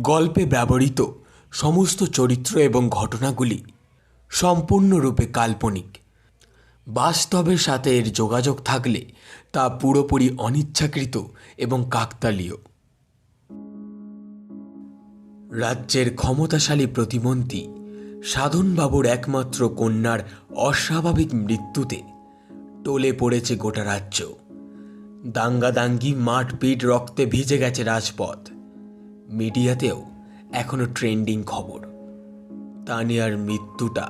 গল্পে ব্যবহৃত সমস্ত চরিত্র এবং ঘটনাগুলি সম্পূর্ণরূপে কাল্পনিক। বাস্তবের সাথে এর যোগাযোগ থাকলে তা পুরোপুরি অনিচ্ছাকৃত এবং কাকতালীয়। রাজ্যের ক্ষমতাশালী প্রতিমন্ত্রী সাধনবাবুর একমাত্র কন্যার অস্বাভাবিক মৃত্যুতে টলে পড়েছে গোটা রাজ্য। দাঙ্গাদাঙ্গি, মারপিট, রক্তে ভিজে গেছে রাজপথ। মিডিয়াতেও এখনো ট্রেন্ডিং খবর। তানিয়ার মৃত্যুটা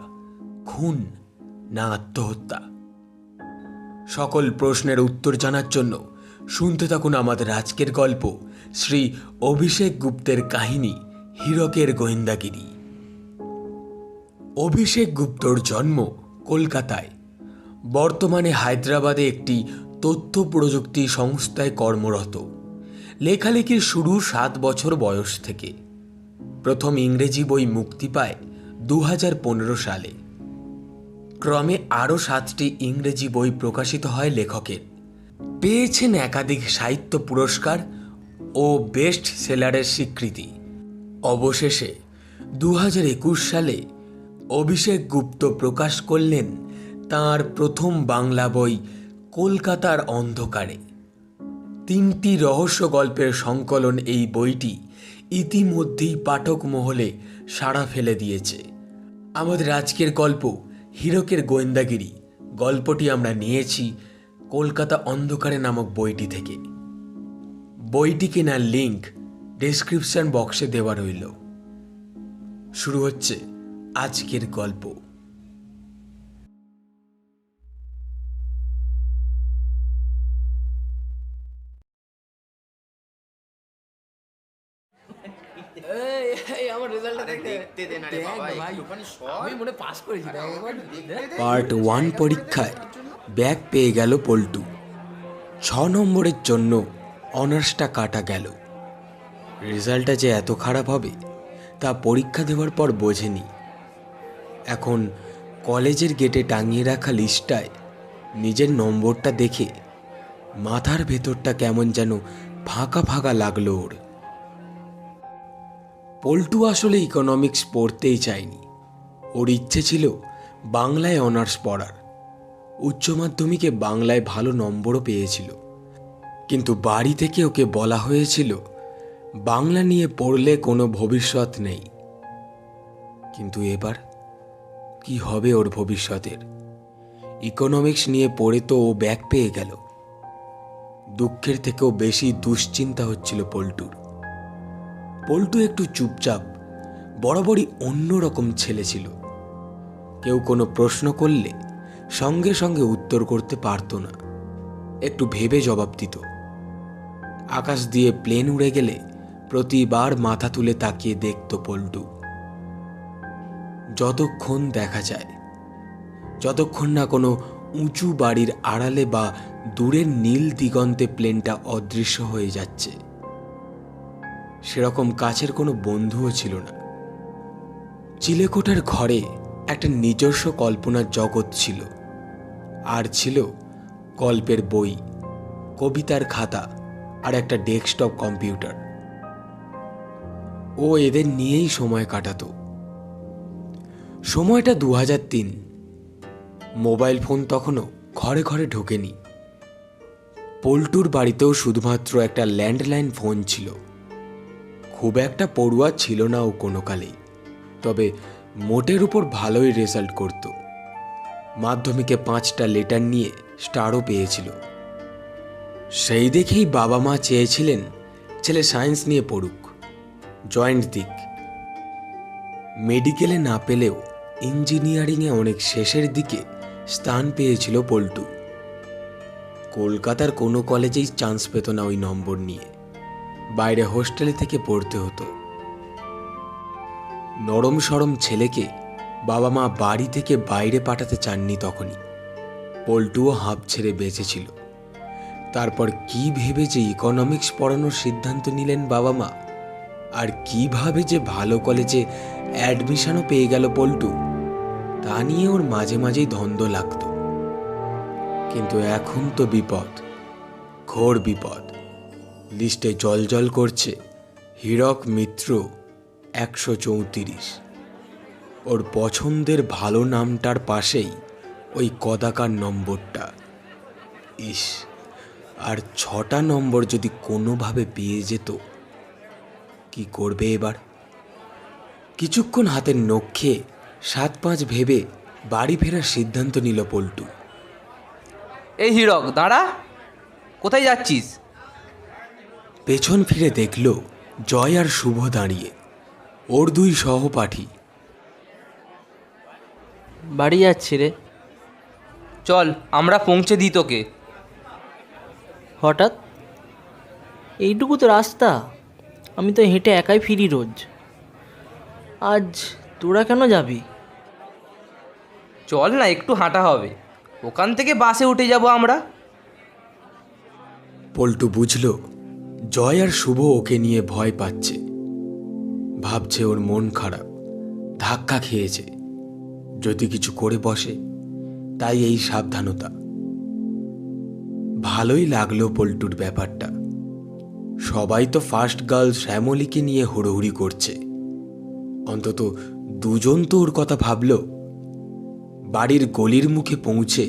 খুন না আত্মহত্যা? সকল প্রশ্নের উত্তর জানার জন্য শুনতে থাকুন আমাদের আজকের গল্প, শ্রী অভিষেক গুপ্তের কাহিনী হীরকের গোয়েন্দাগিরি। অভিষেক গুপ্তর জন্ম কলকাতায়। বর্তমানে হায়দ্রাবাদে একটি তথ্য প্রযুক্তি সংস্থায় কর্মরত। লেখালেখির শুরু 7 বছর বয়স থেকে। প্রথম ইংরেজি বই মুক্তি পায় 2015 সালে। ক্রমে আরও 7টি ইংরেজি বই প্রকাশিত হয় লেখকের। পেয়েছেন একাধিক সাহিত্য পুরস্কার ও বেস্ট সেলারের স্বীকৃতি। অবশেষে 2021 সালে অভিষেক গুপ্ত প্রকাশ করলেন তাঁর প্রথম বাংলা বই কলকাতার অন্ধকারে। 3টি রহস্য গল্পের সংকলন এই বইটি ইতিমধ্যেই পাঠক মহলে সাড়া ফেলে দিয়েছে। আমাদের আজকের গল্প হীরকের গোয়েন্দাগিরি গল্পটি আমরা নিয়েছি কলকাতা অন্ধকারে নামক বইটি থেকে। বইটি কেনার লিঙ্ক ডেসক্রিপশন বক্সে দেওয়া রইল। শুরু হচ্ছে আজকের গল্প। পার্ট 1 পরীক্ষায় ব্যাক পেয়ে গেল পল্টু। 6 নম্বরের জন্য অনার্সটা কাটা গেল। রেজাল্টটা যে এত খারাপ হবে তা পরীক্ষা দেওয়ার পর বোঝেনি। এখন কলেজের গেটে টাঙিয়ে রাখা লিস্টটায় নিজের নম্বরটা দেখে মাথার ভেতরটা কেমন যেন ফাঁকা ফাঁকা লাগলো ওর। পল্টু আসলে ইকোনমিক্স পড়তেই চায়নি। ওর ইচ্ছে ছিল বাংলায় অনার্স পড়ার। উচ্চ মাধ্যমিকে বাংলায় ভালো নম্বরও পেয়েছিল, কিন্তু বাড়ি থেকে ওকে বলা হয়েছিল বাংলা নিয়ে পড়লে কোনো ভবিষ্যৎ নেই। কিন্তু এবার কি হবে ওর ভবিষ্যতের? ইকোনমিক্স নিয়ে পড়ে তো ও ব্যাক পেয়ে গেল। দুঃখের থেকেও বেশি দুশ্চিন্তা হচ্ছিল পল্টুর। পল্টু একটু চুপচাপ, বরাবরই অন্যরকম ছেলে ছিল। কেউ কোনো প্রশ্ন করলে সঙ্গে সঙ্গে উত্তর করতে পারত না, একটু ভেবে জবাব দিত। আকাশ দিয়ে প্লেন উড়ে গেলে প্রতিবার মাথা তুলে তাকিয়ে দেখত পল্টু। যতক্ষণ দেখা যায়, যতক্ষণ না কোনো উঁচু বাড়ির আড়ালে বা দূরের নীল দিগন্তে প্লেনটা অদৃশ্য হয়ে যাচ্ছে। সেরকম কাছের কোনো বন্ধুও ছিল না। চিলেকোঠার ঘরে একটা নিজস্ব কল্পনার জগৎ ছিল, আর ছিল গল্পের বই, কবিতার খাতা আর একটা ডেস্কটপ কম্পিউটার। ও এদের নিয়েই সময় কাটাতো। সময়টা 2003। মোবাইল ফোন তখনও ঘরে ঘরে ঢোকেনি। পল্টুর বাড়িতেও শুধুমাত্র একটা ল্যান্ডলাইন ফোন ছিল। খুব একটা পড়ুয়া ছিল না ও কোনো কালেই, তবে মোটের উপর ভালোই রেজাল্ট করত। মাধ্যমিকে 5টা লেটার নিয়ে স্টারও পেয়েছিল। সেই দেখেই বাবা মা চেয়েছিলেন ছেলে সায়েন্স নিয়ে পড়ুক, জয়েন্ট দিক। মেডিকেলে না পেলেও ইঞ্জিনিয়ারিংয়ে অনেক শেষের দিকে স্থান পেয়েছিল পল্টু। কলকাতার কোনো কলেজেই চান্স পেত না ওই নম্বর নিয়ে। বাইরে হোস্টেলে থেকে পড়তে হতো। নরম সরম ছেলেকে বাবা মা বাড়ি থেকে বাইরে পাঠাতে চাননি তখনই। পল্টুও হাঁপ ছেড়ে বেঁচেছিল। তারপর কি ভেবে যে ইকোনমিক্স পড়ানোর সিদ্ধান্ত নিলেন বাবা মা, আর কিভাবে যে ভালো কলেজে অ্যাডমিশনও পেয়ে গেল পল্টু, তা নিয়ে ওর মাঝে মাঝেই দ্বন্দ্ব লাগতো। কিন্তু এখন তো বিপদ, ঘোর বিপদ। লিস্টে জলজল করছে হীরক মিত্র 134। ওর পছন্দের ভালো নামটার পাশেই ওই কদাকার নম্বরটা। ইস, আর 6টা নম্বর যদি কোনোভাবে পেয়ে যেত। কি করবে এবার? কিছুক্ষণ হাতের নখ খেয়ে 7-5 ভেবে বাড়ি ফেরার সিদ্ধান্ত নিল পল্টু। এই হীরক, দাঁড়া, কোথায় যাচ্ছিস? পেছন ফিরে দেখল জয় আর শুভ দাঁড়িয়ে, ওর 2 সহপাঠী। বাড়ি যাচ্ছি রে। চল, আমরা পৌঁছে দিই তোকে। হঠাৎ? এইটুকু তো রাস্তা, আমি তো হেঁটে একাই ফিরি রোজ। আজ তোরা কেন যাবি? চল না, একটু হাঁটা হবে, ওখান থেকে বাসে উঠে যাব আমরা। পল্টু বুঝল জয় আর শুভ ওকে নিয়ে ভয় পাচ্ছে, ভাবছে ওর মন খারাপ, ধাক্কা খেয়েছে, যদি কিছু করে বসে, তাই এই সাবধানতা। ভালোই লাগলো পল্টুর ব্যাপারটা। সবাই তো ফার্স্ট গার্ল শ্যামলীকে নিয়ে হুড়োহুড়ি করছে, অন্তত 2 জন তো ওর কথা ভাবল। বাড়ির গলির মুখে পৌঁছে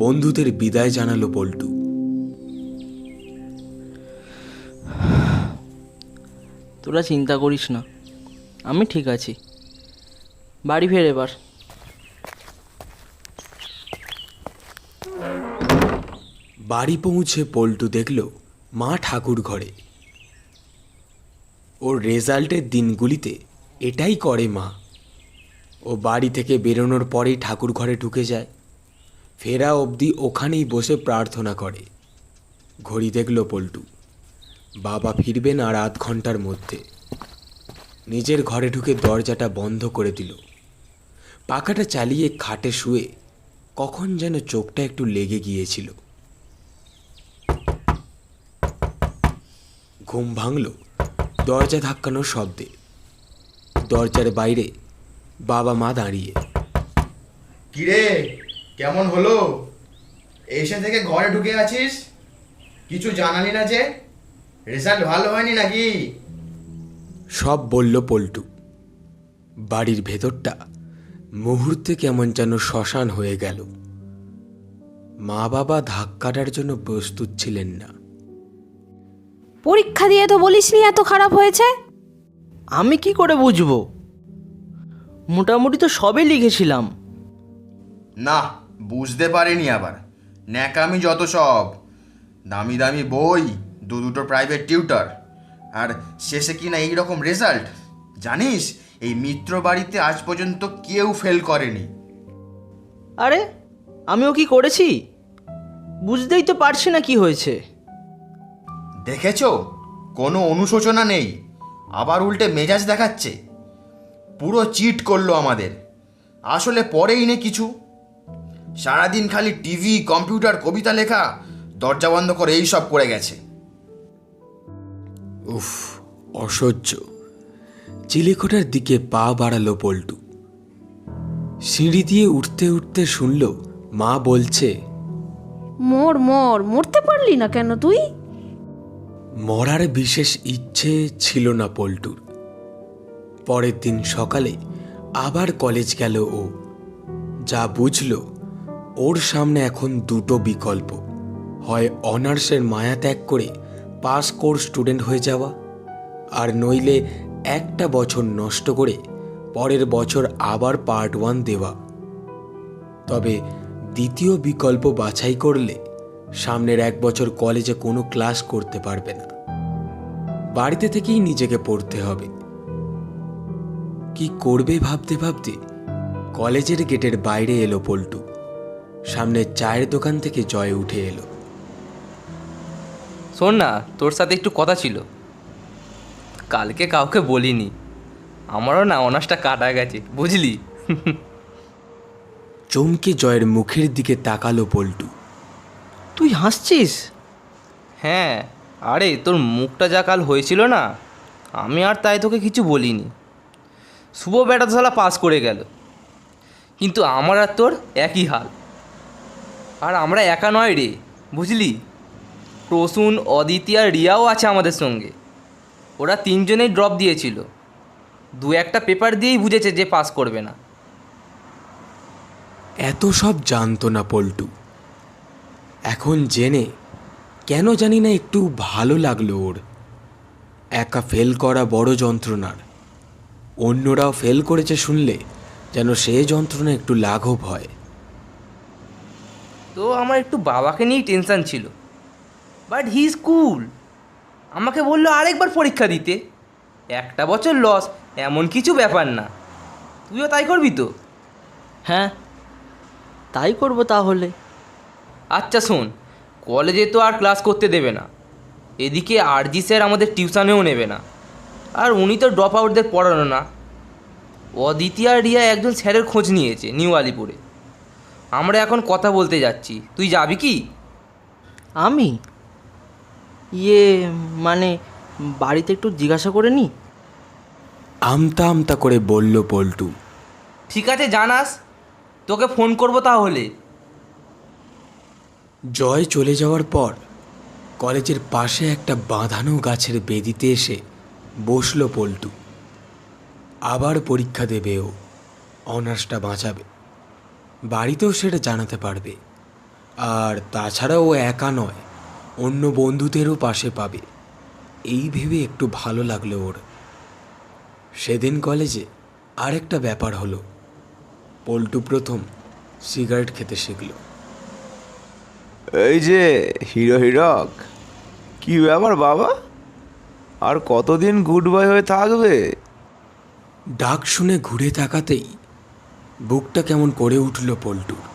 বন্ধুদের বিদায় জানালো পল্টু। তোরা চিন্তা করিস না, আমি ঠিক আছি। বাড়ি ফের এবার। বাড়ি পৌঁছে পল্টু দেখল মা ঠাকুর ঘরে। ওর রেজাল্টের দিনগুলিতে এটাই করে মা। ও বাড়ি থেকে বেরোনোর পরেই ঠাকুর ঘরে ঢুকে যায়, ফেরা অবধি ওখানেই বসে প্রার্থনা করে। ঘড়ি দেখল পল্টু, বাবা ফিরবেন আর 8 ঘন্টার মধ্যে। নিজের ঘরে ঢুকে দরজাটা বন্ধ করে দিল। পাখাটা চালিয়ে খাটে শুয়ে কখন যেন চোখটা একটু লেগে গিয়েছিল। ঘুম ভাঙল দরজা ধাক্কানোর শব্দে। দরজার বাইরে বাবা মা দাঁড়িয়ে। কিরে, কেমন হলো? এসে থেকে ঘরে ঢুকে আছিস, কিছু জানালি না যে? রেজাল্ট ভালো হয়নি নাকি? সব বলল পল্টু। বাড়ির ভেতরটা মুহূর্তে কেমন যেন শ্মশান হয়ে গেল। মা বাবা ধাক্কাটার জন্য প্রস্তুত ছিলেন না। পরীক্ষা দিয়ে তো বলিসনি এত খারাপ হয়েছে। আমি কি করে বুঝবো? মোটামুটি তো সবই লিখেছিলাম। না, বুঝতে পারিনি আবার। ন্যাকামি যত সব, দামি দামি বই, 2 প্রাইভেট টিউটর, আর শেষে কিনা এইরকম রেজাল্ট। জানিস, এই মিত্র বাড়িতে আজ পর্যন্ত কেউ ফেল করেনি। আরে, আমিও কি করেছি? বুঝতেই তো পারছি না কি হয়েছে। দেখেছো, কোনো অনুশোচনা নেই, আবার উল্টে মেজাজ দেখাচ্ছে। পুরো চিট করলো আমাদের। আসলে পড়েই নে কিছু, সারাদিন খালি টিভি, কম্পিউটার, কবিতা লেখা, দরজা বন্ধ করে এই সব করে গেছে। উফ, অসহ্য। চিলেকোঠার দিকে পা বাড়ালো পল্টু। সিঁড়ি দিয়ে উঠতে উঠতে শুনল মা বলছে, মরতে পারলি না কেন তুই? মরার বিশেষ ইচ্ছে ছিল না পল্টুর। পরের দিন সকালে আবার কলেজ গেল ও। যা বুঝল, ওর সামনে এখন 2টো বিকল্প, হয় অনার্সের মায়া ত্যাগ করে পাস কোর্স স্টুডেন্ট হয়ে যাওয়া, আর নইলে একটা বছর নষ্ট করে পরের বছর আবার পার্ট 1 দেওয়া। তবে দ্বিতীয় বিকল্প বাছাই করলে সামনের 1 বছর কলেজে কোনো ক্লাস করতে পারবে না, বাড়িতে থেকেই নিজেকে পড়তে হবে। কি করবে ভাবতে ভাবতে কলেজের গেটের বাইরে এলো পল্টু। সামনে চায়ের দোকান থেকে জয় উঠে এলো। শোন না, তোর সাথে একটু কথা ছিল। কালকে কাউকে বলিনি, আমারও না অনার্সটা কাটা গেছে, বুঝলি? চমকে জয়ের মুখের দিকে তাকালো পল্টু। তুই হাসছিস? হ্যাঁ, আরে তোর মুখটা যা কাল হয়েছিল না, আমি আর তাই তোকে কিছু বলিনি। শুভ বেটা তো শালা পাস করে গেল, কিন্তু আমার আর তোর একই হাল। আর আমরা একা নয় রে, বুঝলি? প্রসূন, অদিতি আর রিয়াও আছে আমাদের সঙ্গে। ওরা 3জনেই ড্রপ দিয়েছিল। দু একটা পেপার দিয়েই বুঝেছে যে পাস করবে না। এত সব জানতো না পল্টু। এখন জেনে কেন জানি না একটু ভালো লাগলো ওর। একা ফেল করা বড় যন্ত্রণার, অন্যরাও ফেল করেছে শুনলে যেন সে যন্ত্রণা একটু লাঘব হয়। তো আমার একটু বাবাকে নিয়েই টেনশান ছিল, বাট হি ইজ কুল। আমাকে বললো আরেকবার পরীক্ষা দিতে, একটা বছর লস, এমন কিছু ব্যাপার না। তুইও তাই করবি তো? হ্যাঁ, তাই করবো তাহলে। আচ্ছা শোন, কলেজে তো আর ক্লাস করতে দেবে না, এদিকে আরজি স্যার আমাদের টিউশনেও নেবে না, আর উনি তো ড্রপ আউটদের পড়ানো না। অদিতি আর রিয়া একজন স্যারের খোঁজ নিয়েছে নিউ আলিপুরে। আমরা এখন কথা বলতে যাচ্ছি, তুই যাবি কি? আমি ইয়ে মানে বাড়িতে একটু জিজ্ঞাসা করে নি। আমতা আমতা করে বলল পল্টু। ঠিক আছে জানাস, তোকে ফোন করবো তাহলে। জয় চলে যাওয়ার পর কলেজের পাশে একটা বাঁধানো গাছের বেদিতে এসে বসল পল্টু। আবার পরীক্ষা দেবে ও, অনার্সটা বাঁচাবে, বাড়িতেও সেটা জানাতে পারবে। আর তাছাড়া ও একা নয়, অন্য বন্ধুদেরও পাশে পাবে, এই ভেবে একটু ভালো লাগলো ওর। সেদিন কলেজে আরেকটা ব্যাপার হলো, পল্টু প্রথম সিগারেট খেতে শিখল। এই যে হিরো হিরক, কি ব্যাপার বাবা, আর কতদিন গুড বয় হয়ে থাকবে? ডাক শুনে ঘুরে তাকাতেই বুকটা কেমন করে উঠল পল্টুর।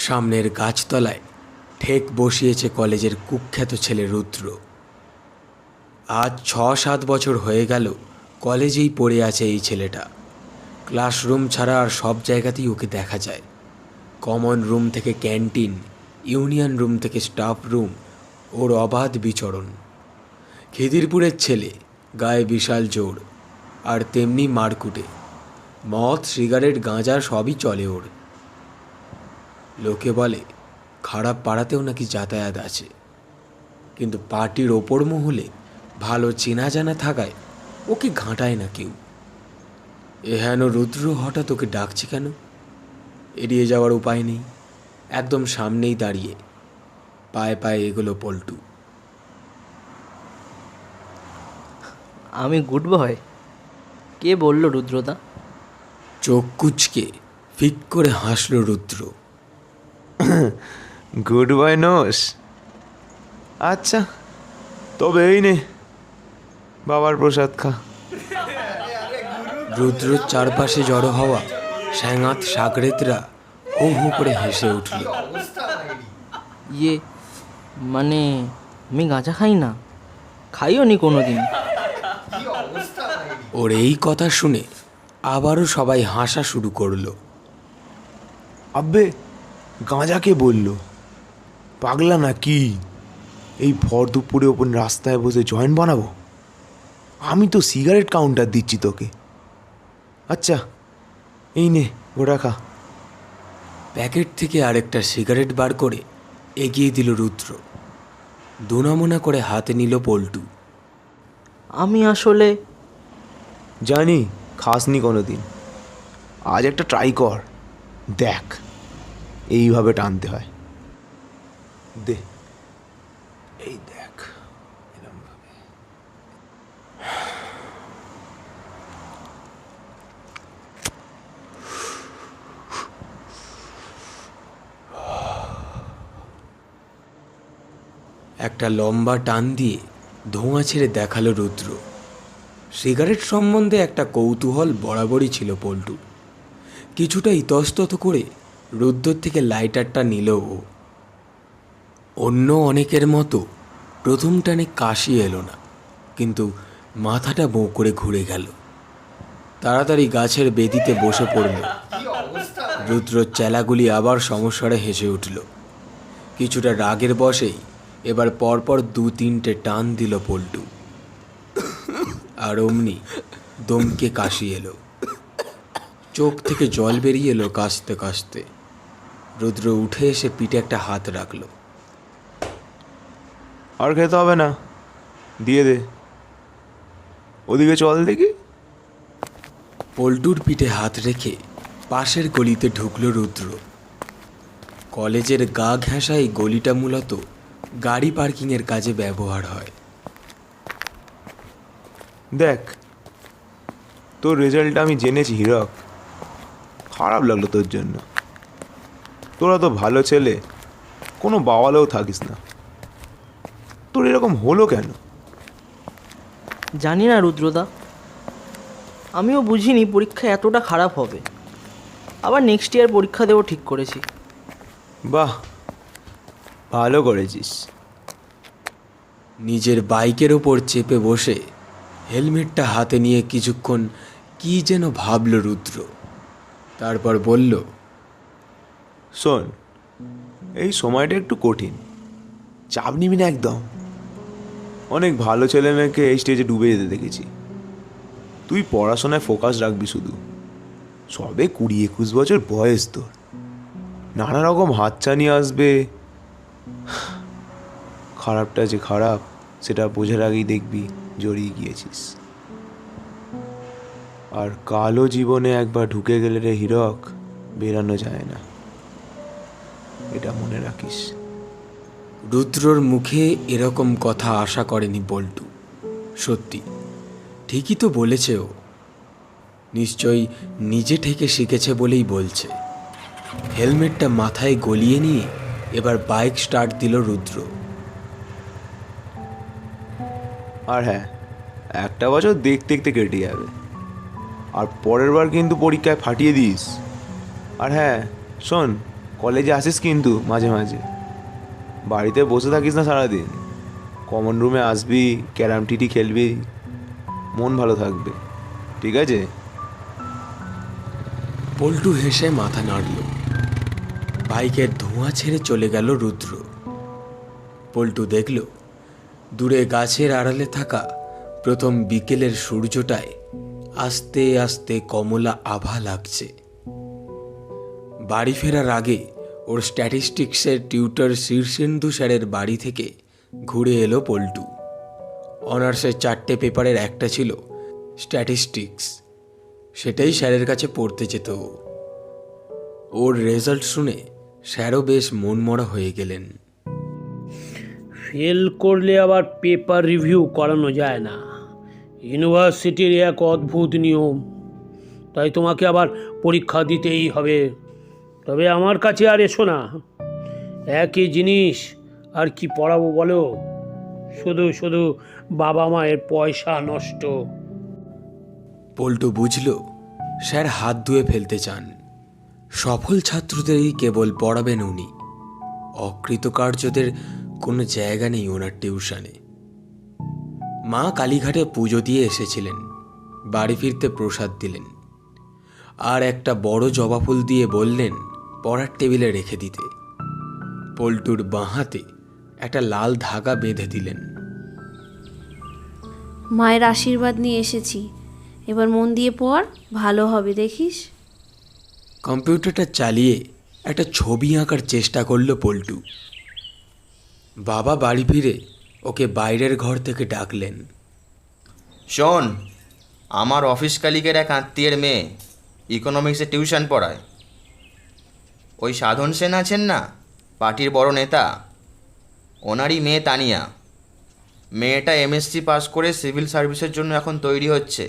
সামনের গাছতলায় ঠেক বসিয়েছে কলেজের কুখ্যাত ছেলে রুদ্র। আজ 6-7 বছর হয়ে গেল কলেজেই পড়ে আছে এই ছেলেটা। ক্লাসরুম ছাড়া আর সব জায়গাতেই ওকে দেখা যায়। কমন রুম থেকে ক্যান্টিন, ইউনিয়ন রুম থেকে স্টাফ রুম, ওর অবাধ বিচরণ। খিদিরপুরের ছেলে, গায়ে বিশাল জোর, আর তেমনি মারকুটে। মদ, সিগারেট, গাঁজা সবই চলে ওর। লোকে বলে খারাপ পাড়াতেও নাকি যাতায়াত আছে, কিন্তু পার্টির ওপর মহলে ভালো চেনা জানা থাকায় ওকে ঘাঁটায় না কেউ। এহেন রুদ্র হঠাৎ ওকে ডাকছে কেন? এড়িয়ে যাওয়ার উপায় নেই, একদম সামনেই দাঁড়িয়ে পায়ে পায়ে এগোলো পল্টু। আমি গুড বয়? কে বলল রুদ্রদা? চোখ কুচকে ফিক করে হাসল রুদ্র। Good boy নোস? আচ্ছা, তবে এই নে বাবার প্রসাদ খা। রুদ্রর চারপাশে জড়ো হওয়া স্যাঙাত সাগরেতরা হো হো করে হেসে উঠল। ইয়ে মানে আমি গাঁজা খাই না, খাইও নি কোনো দিন। ওর এই কথা শুনে আবারও সবাই হাসা শুরু করলো। আব্বে, গাঁজাকে বলল? পাগলা না কি? এই ভর দুপুরে ওপর রাস্তায় বসে জয়েন্ট বানাবো? আমি তো সিগারেট কাউন্টার দিচ্ছি তোকে। আচ্ছা এই নে ওটা খা। প্যাকেট থেকে আরেকটা সিগারেট বার করে এগিয়ে দিল রুদ্র। দুনামোনা করে হাতে নিল পল্টু। আমি আসলে জানি খাসনি কোনো দিন, আজ একটা ট্রাই কর, দেখ এইভাবে টানতে হয়। দে, এই দেখ এরমভাবে। একটা লম্বা টান দিয়ে ধোঁয়া ছেড়ে দেখালো রুদ্র। সিগারেট সম্বন্ধে একটা কৌতূহল বরাবরই ছিল পল্টুর। কিছুটা ইতস্তত করে রুদ্রর থেকে লাইটারটা নিল ও। অন্য অনেকের মতো প্রথম টানে কাশি এলো না, কিন্তু মাথাটা বো করে ঘুরে গেল। তাড়াতাড়ি গাছের বেদিতে বসে পড়ল। রুদ্রর চেলাগুলি আবার সমস্যারে হেসে উঠল। কিছুটা রাগের বশেই এবার পরপর 2-3টে টান দিল পল্টু, আর অমনি দমকে কাশি এলো। চোখ থেকে জল বেরিয়ে এলো কাশতে কাশতে। রুদ্র উঠে এসে পিঠে একটা হাত রাখল। আর খেতে হবে না, দিয়ে দে। ওদিকে চল দেখি। পল্টুর পিঠে হাত রেখে পাশের গলিতে ঢুকল রুদ্র। কলেজের গা ঘেঁষা এই গলিটা মূলত গাড়ি পার্কিংয়ের কাজে ব্যবহার হয়। দেখ, তোর রেজাল্ট আমি জেনেছি হীরক। খারাপ লাগলো তোর জন্য। তোরা তো ভালো ছেলে, কোনো বাওয়ালেও থাকিস না। তোর এরকম হলো কেন? জানি না রুদ্রদা, আমিও বুঝিনি পরীক্ষা এতটা খারাপ হবে। আবার নেক্সট ইয়ার পরীক্ষা দেবো ঠিক করেছি। বাহ, ভালো করেছিস। নিজের বাইকের ওপর চেপে বসে হেলমেটটা হাতে নিয়ে কিছুক্ষণ কি যেন ভাবল রুদ্র। তারপর বলল, শোন, এই সময়টা একটু কঠিন, চাপ নিবি না একদম। অনেক ভালো ছেলে মেয়েকে এই স্টেজে ডুবে যেতে দেখেছি। তুই পড়াশোনায় ফোকাস রাখবি শুধু। সবে 20-21 বছর বয়স তোর, নানা রকম হাতছানি আসবে। খারাপটা যে খারাপ সেটা বোঝার আগেই দেখবি জড়িয়ে গিয়েছিস। আর কালো জীবনে একবার ঢুকে গেলে রে হীরক, বেরানো যায় না, এটা মনে রাখিস। রুদ্রর মুখে এরকম কথা আশা করেনি পল্টু। সত্যি, ঠিকই তো বলেছে ও। নিশ্চয়ই নিজে থেকে শিখেছে বলেই বলছে। হেলমেটটা মাথায় গলিয়ে নিয়ে এবার বাইক স্টার্ট দিল রুদ্র। আর হ্যাঁ, একটা বছর দেখতে দেখতে কেটে যাবে, আর পরের বার কিন্তু পরীক্ষায় ফাটিয়ে দিস। আর হ্যাঁ শোন, কলেজে আসিস কিন্তু মাঝে মাঝে, বাড়িতে বসে থাকিস না সারাদিন। কমন রুমে আসবি, ক্যারাম টিটি খেলবি, মন ভালো থাকবে, ঠিক আছে? পল্টু হেসে মাথা নাড়ল। বাইকের ধোঁয়া ছেড়ে চলে গেল রুদ্র। পল্টু দেখল দূরে গাছের আড়ালে থাকা প্রথম বিকেলের সূর্যটায় আস্তে আস্তে কমলা আভা লাগছে। বাড়ি ফেরার আগে ওর স্ট্যাটিস্টিক্সের টিউটর শীর্ষেন্দু স্যারের বাড়ি থেকে ঘুরে এলো পল্টু। অনার্সের 4টে পেপারের একটা ছিল স্ট্যাটিস্টিক্স। সেটাই স্যারের কাছে পড়তে যেত ও। ওর রেজাল্ট শুনে স্যারও বেশ মনমরা হয়ে গেলেন। ফেল করলে আবার পেপার রিভিউ করানো যায় না, ইউনিভার্সিটির এক অদ্ভুত নিয়ম। তাই তোমাকে আবার পরীক্ষা দিতেই হবে। তবে আমার কাছে আর এসো না, একই জিনিস আর কি পড়াবো বলো, শুধু শুধু বাবা মায়ের পয়সা নষ্ট। পল্টু বুঝল স্যার হাত ধুয়ে ফেলতে চান। সফল ছাত্রদেরই কেবল পড়াবেন উনি, অকৃতকার্যদের কোনো জায়গা নেই ওনার টিউশনে। মা কালীঘাটে পুজো দিয়ে এসেছিলেন, বাড়ি ফিরতে প্রসাদ দিলেন, আর একটা বড় জবা ফুল দিয়ে বললেন পড়ার টেবিলে রেখে দিতে। পল্টুর বাঁ হাতে একটা লাল ধাগা বেঁধে দিলেন। মায়ের আশীর্বাদ নিয়ে এসেছি, এবার মন দিয়ে পড়, ভালো হবে দেখিস। কম্পিউটারটা চালিয়ে একটা ছবি আঁকার চেষ্টা করলো পল্টু। বাবা বাড়ি ফিরে ওকে বাইরের ঘর থেকে ডাকলেন। শোন, আমার অফিস কালিকের এক আত্মীয়ের মেয়ে ইকোনমিক্সে টিউশন পড়ায়। ওই সাধন সেন আছেন না, পার্টির বড় নেতা, ওনারই মেয়ে তানিয়া। মেয়েটা এমএসসি পাস করে সিভিল সার্ভিসের জন্য এখন তৈরি হচ্ছে।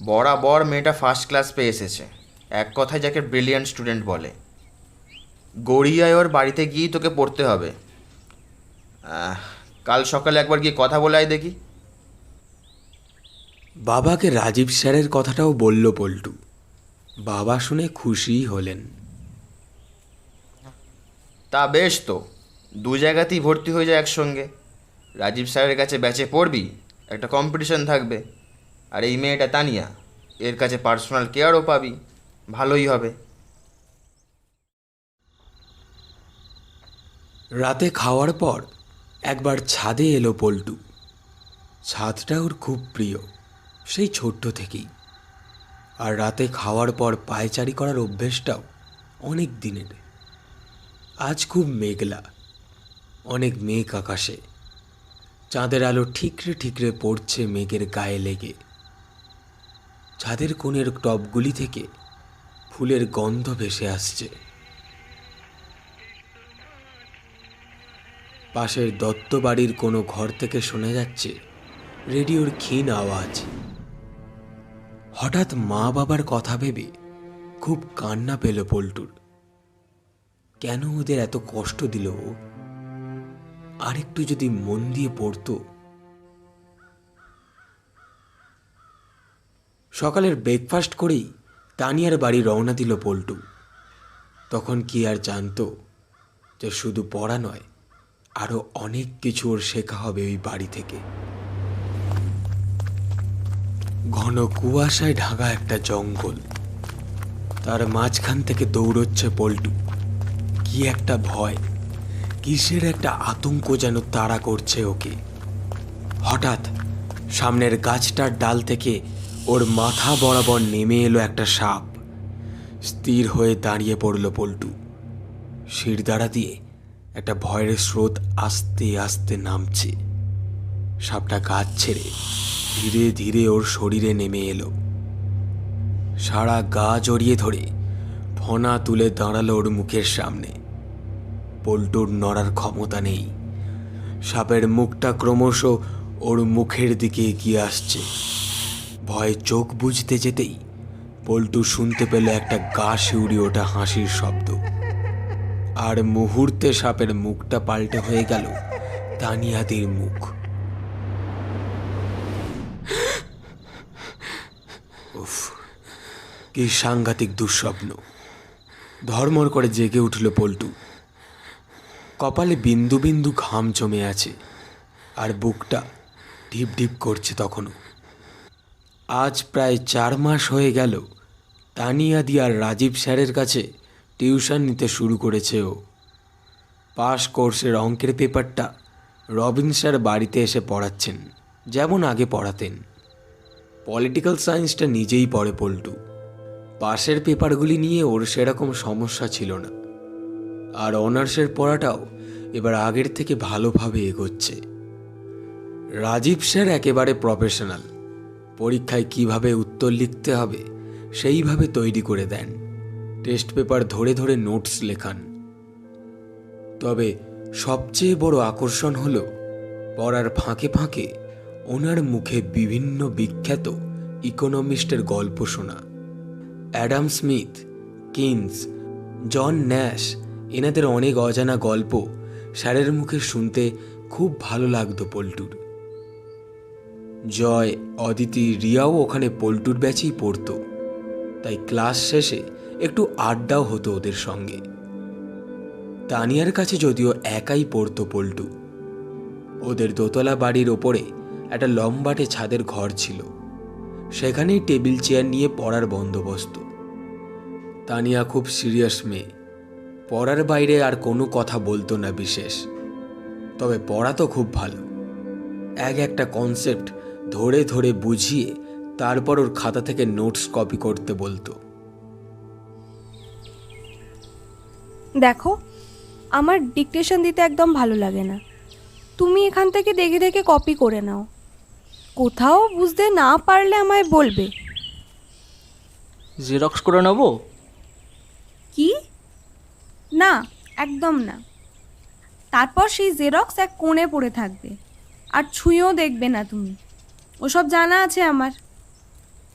বরাবর মেয়েটা ফার্স্ট ক্লাস পেয়ে এসেছে, এক কথায় যাকে ব্রিলিয়ান্ট স্টুডেন্ট বলে। গড়িয়ায় ওর বাড়িতে গিয়েই তোকে পড়তে হবে। কাল সকালে একবার গিয়ে কথা বলে আয় দেখি। বাবাকে রাজীব স্যারের কথাটাও বলল পল্টু। বাবা শুনে খুশিই হলেন। তা বেশ, তো দু জায়গাতেই ভর্তি হয়ে যায় একসঙ্গে। রাজীব স্যারের কাছে ব্যাচে পড়বি, একটা কম্পিটিশন থাকবে। আর এই মেয়েটা তানিয়া, এর কাছে পার্সোনাল কেয়ারও পাবি, ভালোই হবে। রাতে খাওয়ার পর একবার ছাদে এলো পল্টু। ছাদটা ওর খুব প্রিয়, সেই ছোট্ট থেকেই। আর রাতে খাওয়ার পর পায়চারি করার অভ্যেসটাও অনেক দিনের। আজ খুব মেঘলা, অনেক মেঘ আকাশে। চাঁদের আলো ঠিকরে ঠিকরে পড়ছে মেঘের গায়ে লেগে। ছাদের কোণের টবগুলি থেকে ফুলের গন্ধ ভেসে আসছে। পাশের দত্ত বাড়ির কোনো ঘর থেকে শোনা যাচ্ছে রেডিওর ক্ষীণ আওয়াজ। হঠাৎ মা বাবার কথা ভেবে খুব কান্না পেল পল্টুর। কেন ওদের এত কষ্ট দিল ও? আর একটু যদি মন দিয়ে পড়তো। সকালের ব্রেকফাস্ট করেই তানিয়ার বাড়ি রওনা দিল পল্টু। তখন কি আর জানতো যে শুধু পড়া নয়, আরো অনেক কিছু ওর শেখা হবে ওই বাড়ি থেকে। ঘন কুয়াশায় ঢাকা একটা জঙ্গল, তার মাঝখান থেকে দৌড়চ্ছে পল্টু। কি একটা ভয়, কিসের একটা আতঙ্ক যেন তাড়া করছে ওকে। হঠাৎ সামনের গাছটার ডাল থেকে ওর মাথা বরাবর নেমে এলো একটা সাপ। স্থির হয়ে দাঁড়িয়ে পড়ল পল্টু। শিরদাঁড়া দিয়ে একটা ভয়ের স্রোত আস্তে আস্তে নামছে। সাপটা গাছ ছেড়ে ধীরে ধীরে ওর শরীরে নেমে এলো। সারা গা জড়িয়ে ধরে ফনা তুলে দাঁড়ালো ওর মুখের সামনে। পল্টুর নড়ার ক্ষমতা নেই। সাপের মুখটা ক্রমশ ওর মুখের দিকে এগিয়ে আসছে। ভয়ে চোখ বুঝতে যেতেই পল্টু শুনতে পেল একটা গা শিউড়ে ওঠা হাসির শব্দ। আর মুহূর্তে সাপের মুখটা পাল্টে হয়ে গেল তানিয়াদির মুখ। উফ, কি সাংঘাতিক দুঃস্বপ্ন! ধর্মর করে জেগে উঠল পল্টু। কপালে বিন্দু বিন্দু ঘাম জমে আছে, আর বুকটা ঢিপ ঢিপ করছে তখনও। আজ প্রায় 4 মাস হয়ে গেল তানিয়াদি আর রাজীব স্যারের কাছে টিউশন নিতে শুরু করেছে ও। পাস কোর্সের অঙ্কের পেপারটা রবিন স্যার বাড়িতে এসে পড়াচ্ছেন, যেমন আগে পড়াতেন। পলিটিক্যাল সায়েন্সটা নিজেই পড়ে পল্টু। পাশের পেপারগুলি নিয়ে ওর সেরকম সমস্যা ছিল না। আর অনার্সের পড়াটাও এবার আগের থেকে ভালোভাবে এগোচ্ছে। রাজীব স্যার একেবারে প্রফেশনাল। পরীক্ষায় কিভাবে উত্তর লিখতে হবে সেইভাবে তৈরি করে দেন। টেস্ট পেপার ধরে ধরে নোটস লেখান। তবে সবচেয়ে বড় আকর্ষণ হলো পড়ার ফাঁকে ফাঁকে ওনার মুখে বিভিন্ন বিখ্যাত ইকোনমিস্টের গল্প শোনা। অ্যাডাম স্মিথ, কিনস, জন ন্যাশ, এনাদের অনেক অজানা গল্প স্যারের মুখে শুনতে খুব ভালো লাগতো পল্টুর। জয়, অদিতি, রিয়াও ওখানে পল্টুর ব্যাচেই পড়তো, তাই ক্লাস শেষে একটু আড্ডাও হতো ওদের সঙ্গে। তানিয়ার কাছে যদিও একাই পড়তো পল্টু। ওদের দোতলা বাড়ির ওপরে একটা লম্বাটে ছাদের ঘর ছিল, সেখানেই টেবিল চেয়ার নিয়ে পড়ার বন্দোবস্ত। তানিয়া খুব সিরিয়াস মেয়ে, পড়ার বাইরে আর কোনো কথা বলতো না বিশেষ। তবে পড়া তো খুব ভালো। একটা কনসেপ্ট ধরে ধরে বুঝিয়ে তারপর ওর খাতা থেকে নোটস কপি করতে বলতো। দেখো, আমার ডিকটেশন দিতে একদম ভালো লাগে না। তুমি এখান থেকে দেখে দেখে কপি করে নাও। কোথাও বুঝতে না পারলে আমায় বলবে। জেরক্স করে নেবো? কি? না, একদম না। তারপর সেই জেরক্স এক কোণে পড়ে থাকবে, আর ছুঁয়েও দেখবে না তুমি। ওসব জানা আছে আমার।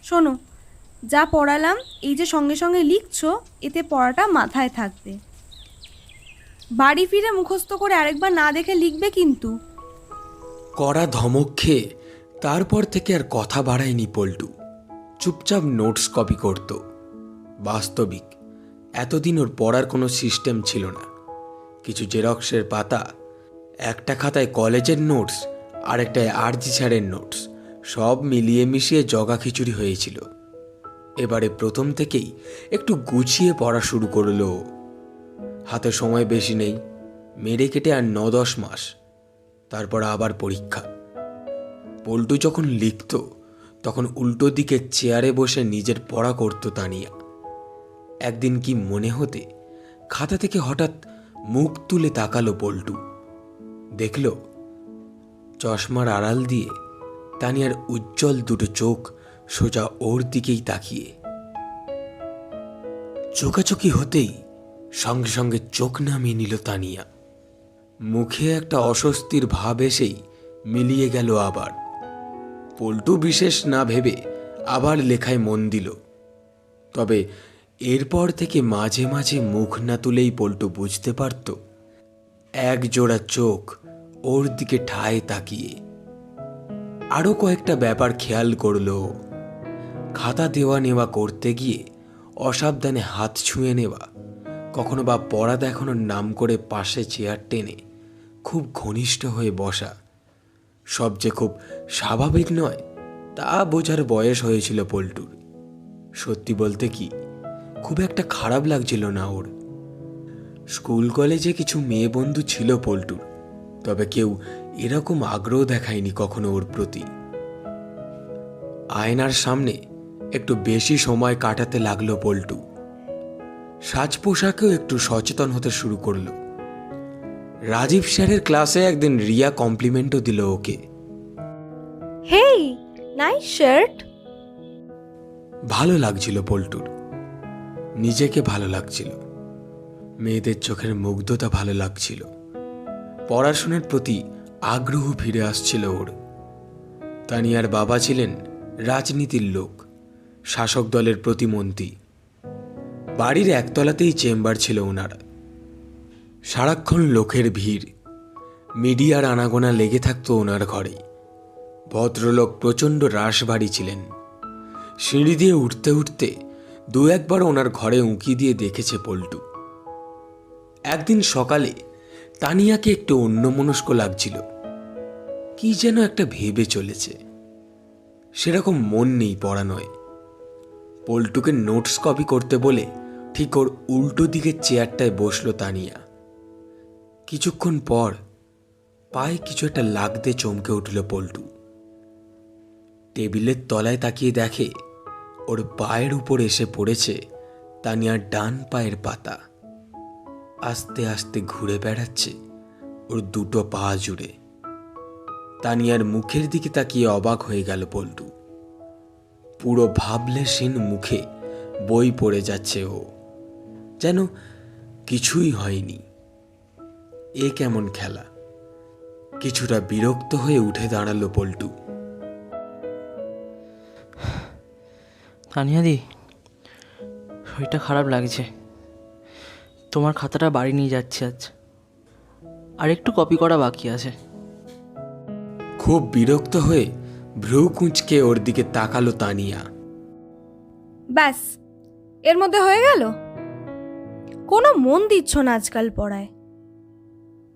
শোনো, যা পড়ালাম এই যে সঙ্গে সঙ্গে লিখছো, এতে পড়াটা মাথায় থাকবে। বাড়ি ফিরে মুখস্থ করে আরেকবার না দেখে লিখবে কিন্তু। কড়া ধমক খেয়ে তারপর থেকে আর কথা বাড়ায়নি পল্টু। চুপচাপ নোটস কপি করত। বাস্তবিক এতদিন ওর পড়ার কোনো সিস্টেম ছিল না। কিছু জেরক্সের পাতা, একটা খাতায় কলেজের নোটস, আর একটায় আরজি স্যারের নোটস, সব মিলিয়ে মিশিয়ে জগা খিচুড়ি হয়েছিল। এবারে প্রথম থেকেই একটু গুছিয়ে পড়া শুরু করলো। হাতে সময় বেশি নেই, মেরে কেটে আর 9-10 মাস, তারপর আবার পরীক্ষা। পল্টু যখন লিখত তখন উল্টো দিকে চেয়ারে বসে নিজের পড়া করত তানিয়া। একদিন কি মনে হতে খাতা থেকে হঠাৎ মুখ তুলে তাকালো পল্টু। দেখল চশমার আড়াল দিয়ে তানিয়ার উজ্জ্বল দুটো চোখ সোজা ওর দিকেই তাকিয়ে। চোখাচোখি হতেই সঙ্গে সঙ্গে চোখ নামিয়ে নিল তানিয়া। মুখে একটা অস্বস্তির ভাব এসেই মিলিয়ে গেল আবার। পল্টু বিশেষ না ভেবে আবার লেখায় মন দিল। তবে এরপর থেকে মাঝে মাঝে মুখ না তুলেই পল্টু বুঝতে পারত এক জোড়া চোখ ওর দিকে ঠায় তাকিয়ে। আরও কয়েকটা ব্যাপার খেয়াল করল ও। খাতা দেওয়া নেওয়া করতে গিয়ে অসাবধানে হাত ছুঁয়ে নেওয়া, কখনো বা পড়া দেখানোর নাম করে পাশে চেয়ার টেনে খুব ঘনিষ্ঠ হয়ে বসা, সব যে খুব স্বাভাবিক নয় তা বোঝার বয়স হয়েছিল পল্টুর। সত্যি বলতে কি, খুব একটা খারাপ লাগছিল না ওর। স্কুল কলেজে কিছু মেয়ে বন্ধু ছিল পল্টুর, তবে কেউ এরকম আগ্রহ দেখায়নি কখনো ওর প্রতি। আয়নার সামনে একটু বেশি সময় কাটাতে লাগলো পল্টু। সাজ পোশাকেও একটু সচেতন হতে শুরু করলো। রাজীব স্যারের ক্লাসে একদিন রিয়া কমপ্লিমেন্টও দিল ওকে। হেই, নাইস শার্ট। ভালো লাগছিল পল্টুর, নিজেকে ভালো লাগছিল, মেয়েদের চোখের মুগ্ধতা ভালো লাগছিল, পড়াশোনার প্রতি আগ্রহ ফিরে আসছিল ওর। তানিয়ার বাবা ছিলেন রাজনীতির লোক, শাসক দলের প্রতিমন্ত্রী। বাড়ির একতলাতেই চেম্বার ছিল ওনার। সারাক্ষণ লোকের ভিড়, মিডিয়ার আনাগোনা লেগে থাকতো ওনার ঘরে। ভদ্রলোক প্রচণ্ড রাশবাড়ি ছিলেন। সিঁড়ি দিয়ে উঠতে উঠতে দু একবার ওনার ঘরে উঁকি দিয়ে দেখেছে পল্টু। একদিন সকালে তানিয়াকে একটু অন্যমনস্ক লাগছিল, কি যেন একটা ভেবে চলেছে। সেরকম মন নেই পড়ানোয়। পল্টুকে নোটস কপি করতে বলে ঠিক ওর উল্টো দিকের চেয়ারটায় বসলো তানিয়া। কিছুক্ষণ পর পায়ে কিছু একটা লাগতে চমকে উঠল পল্টু। টেবিলের তলায় তাকিয়ে দেখে ওর পায়ের উপর এসে পড়েছে তানিয়ার ডান পায়ের পাতা। আস্তে আস্তে ঘুরে বেড়াচ্ছে ওর দুটো পা জুড়ে। তানিয়ার মুখের দিকে তাকিয়ে অবাক হয়ে গেল পল্টু। পুরো ভাবলেশীন মুখে বই পড়ে যাচ্ছে ও, যেন কিছুই হয়নি। এ কেমন খেলা? কিছুটা বিরক্ত হয়ে উঠে দাঁড়ালো পল্টু। তানিয়াদি, শরীরটা খারাপ লাগছে। তোমার খাতাটা বাড়ি নিয়ে যাচ্ছি আজ, আর একটু কপি করা বাকি আছে। খুব বিরক্ত হয়ে ভ্রু কুঁচকে ওর দিকে তাকালো তানিয়া। ব্যাস, এর মধ্যে হয়ে গেল? কোনো মন দিচ্ছ না আজকাল পড়ায়।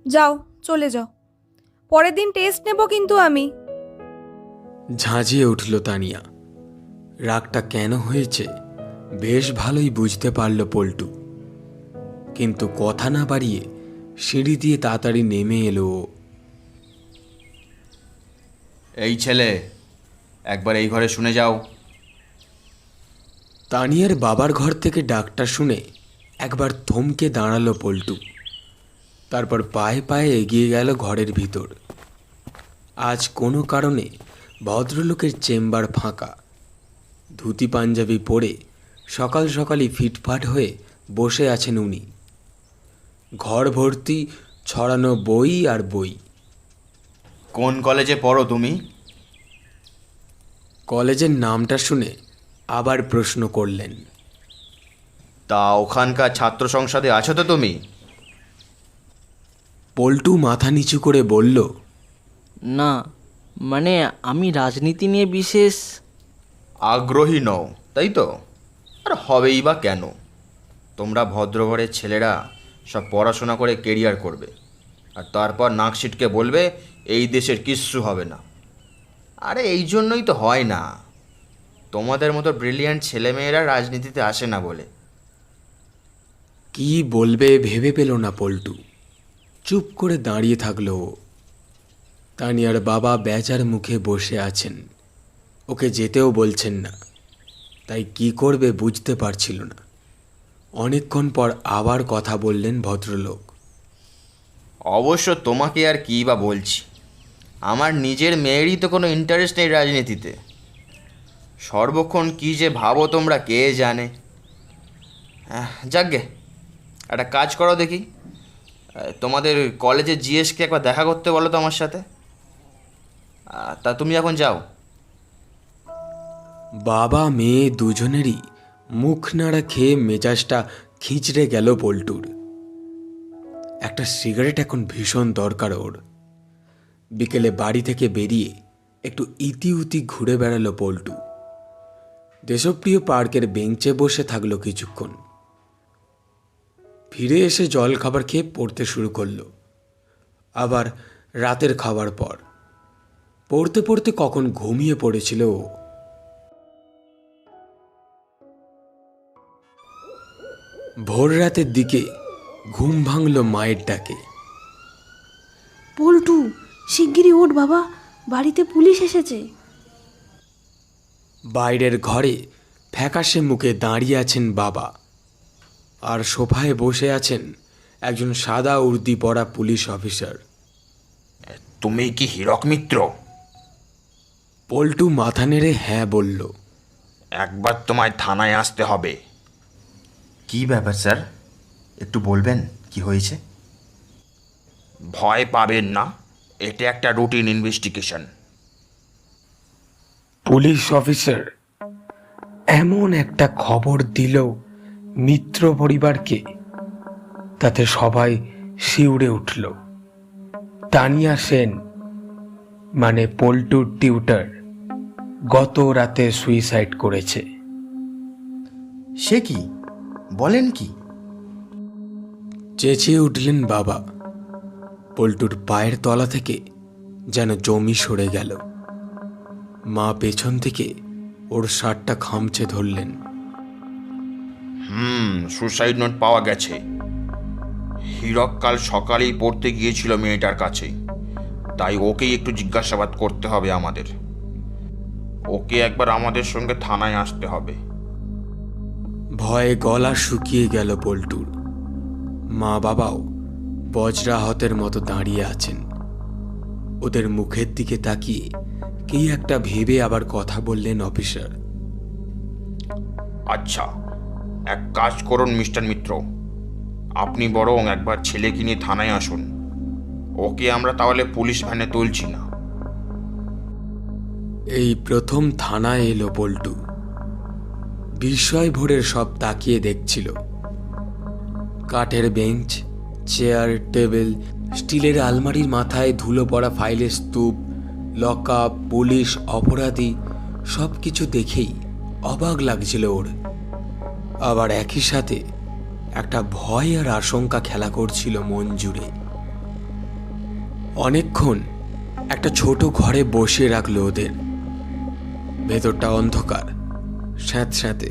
যাও, চলে যাও, পরের দিন টেস্ট নেব কিন্তু আমি। ঝাঁঝিয়ে উঠল তানিয়া। রাগটা কেন হয়েছে বেশ ভালোই বুঝতে পারল পল্টু, কিন্তু কথা না বাড়িয়ে সিঁড়ি দিয়ে তাড়াতাড়ি নেমে এলো ও। এই ছেলে, একবার এই ঘরে শুনে যাও। তানিয়ার বাবার ঘর থেকে ডাকটা শুনে একবার থমকে দাঁড়ালো পল্টু। তারপর পায়ে পায়ে এগিয়ে গেল ঘরের ভিতর। আজ কোনো কারণে ভদ্রলোকের চেম্বার ফাঁকা। ধুতি পাঞ্জাবি পরে সকাল সকালই ফিটফাট হয়ে বসে আছেন উনি। ঘর ভর্তি ছড়ানো বই আর বই। কোন কলেজে পড়ো তুমি? কলেজের নামটা শুনে আবার প্রশ্ন করলেন। তা ওখানকার ছাত্র সংসদে আছো তো তুমি? পল্টু মাথা নিচু করে বলল, না, মানে আমি রাজনীতি নিয়ে বিশেষ আগ্রহী নও, তাই তো? আর হবেই বা কেন? তোমরা ভদ্রঘরের ছেলেরা সব পড়াশোনা করে কেরিয়ার করবে, আর তারপর নাক সিটকে বলবে এই দেশের কিচ্ছু হবে না। আরে এই জন্যই তো হয় না, তোমাদের মতো ব্রিলিয়ান্ট ছেলেমেয়েরা রাজনীতিতে আসে না বলে। কি বলবে ভেবে পেল না পল্টু। চুপ করে দাঁড়িয়ে থাকলো ও। তানিয়ার বাবা বেচার মুখে বসে আছেন, ওকে যেতেও বলছেন না। তাই কি করবে বুঝতে পারছিল না। অনেকক্ষণ পর আবার কথা বললেন ভদ্রলোক। অবশ্য তোমাকে আর কী বা বলছি, আমার নিজের মেয়েরই তো কোনো ইন্টারেস্ট নেই রাজনীতিতে। সর্বক্ষণ কি যে ভাবো তোমরা কে জানে। যাকগে, একটা কাজ করো দেখি, তোমাদের কলেজে জিএসকে একবার দেখা করতে বলো তো আমার সাথে। তা তুমি এখন যাও। বাবা মেয়ে দুজনেরই মুখ নাড়া খেয়ে মেজাজটা খিচড়ে গেল পল্টুর। একটা সিগারেট এখন ভীষণ দরকার ওর। বিকেলে বাড়ি থেকে বেরিয়ে একটু ইতিউতি ঘুরে বেড়ালো পল্টু। দেশপ্রিয় পার্কের বেঞ্চে বসে থাকলো কিছুক্ষণ। ফিরে এসে জল খাবার খেয়ে পড়তে শুরু করলো। আবার রাতের খাবার পর পড়তে পড়তে কখন ঘুমিয়ে পড়েছিল ও। ভোর রাতের দিকে ঘুম ভাঙল মায়ের ডাকে। পল্টু, শিগগিরই ওঠ বাবা, বাড়িতে পুলিশ এসেছে। বাইরের ঘরে ফ্যাকাশে মুখে দাঁড়িয়ে আছেন বাবা, আর সোফায় বসে আছেন একজন সাদা উর্দি পরা পুলিশ অফিসার। তুমি কি হীরক মিত্র? পল্টু মাথা নেড়ে হ্যাঁ বলল। একবার তোমায় থানায় আসতে হবে। কি ব্যাপার স্যার, একটু বলবেন কি হয়েছে? ভয় পাবেন না, এটা একটা রুটিন ইনভেস্টিগেশন। পুলিশ অফিসার এমন একটা খবর দিল মিত্র পরিবারকে, তাতে সবাই শিউরে উঠল। তানিয়া সেন মানে পল্টুর টিউটার গত রাতে সুইসাইড করেছে। সে কি বলেন কি? চেঁচিয়ে উঠলেন বাবা। পল্টুর পায়ের তলা থেকে যেন জমি সরে গেল। মা পেছন থেকে ওর শার্টটা খামচে ধরলেন। সুসাইড নোট পাওয়া গেছে। হীরক কাল সকালেই পড়তে গিয়েছিল মেয়েটার কাছে, তাই ওকেই একটু জিজ্ঞাসাবাদ করতে হবে আমাদের। ওকে একবার আমাদের সঙ্গে থানায় আসতে হবে। ভয়ে গলা শুকিয়ে গেল পল্টুর। মা বাবাও বজ্রাহতের মতো দাঁড়িয়ে আছেন। ওদের মুখের দিকে তাকিয়ে কি একটা ভেবে আবার কথা বললেন অফিসার। আচ্ছা, এক কাজ করুন মিস্টার মিত্র, আপনি বরং একবার ছেলেকে নিয়ে থানায় আসুন। ওকে আমরা তাহলে পুলিশ ভ্যানে তুলছি না। এই প্রথম থানায় এলো পল্টু। বিস্ময় ভোরের সব তাকিয়ে দেখছিল। কাঠের বেঞ্চ, চেয়ার, টেবিল, স্টিলের আলমারির মাথায় ধুলো পড়া ফাইলের স্তূপ, লকআপ, পুলিশ, অপরাধী সব কিছু দেখেই অবাক লাগছিল ওর। আবার একই সাথে একটা ভয় আর আশঙ্কা খেলা করছিল মন জুড়ে। অনেকক্ষণ একটা ছোট ঘরে বসে রাখলো ওদের। ভেতরটা অন্ধকার, স্যাঁতস্যাঁতে।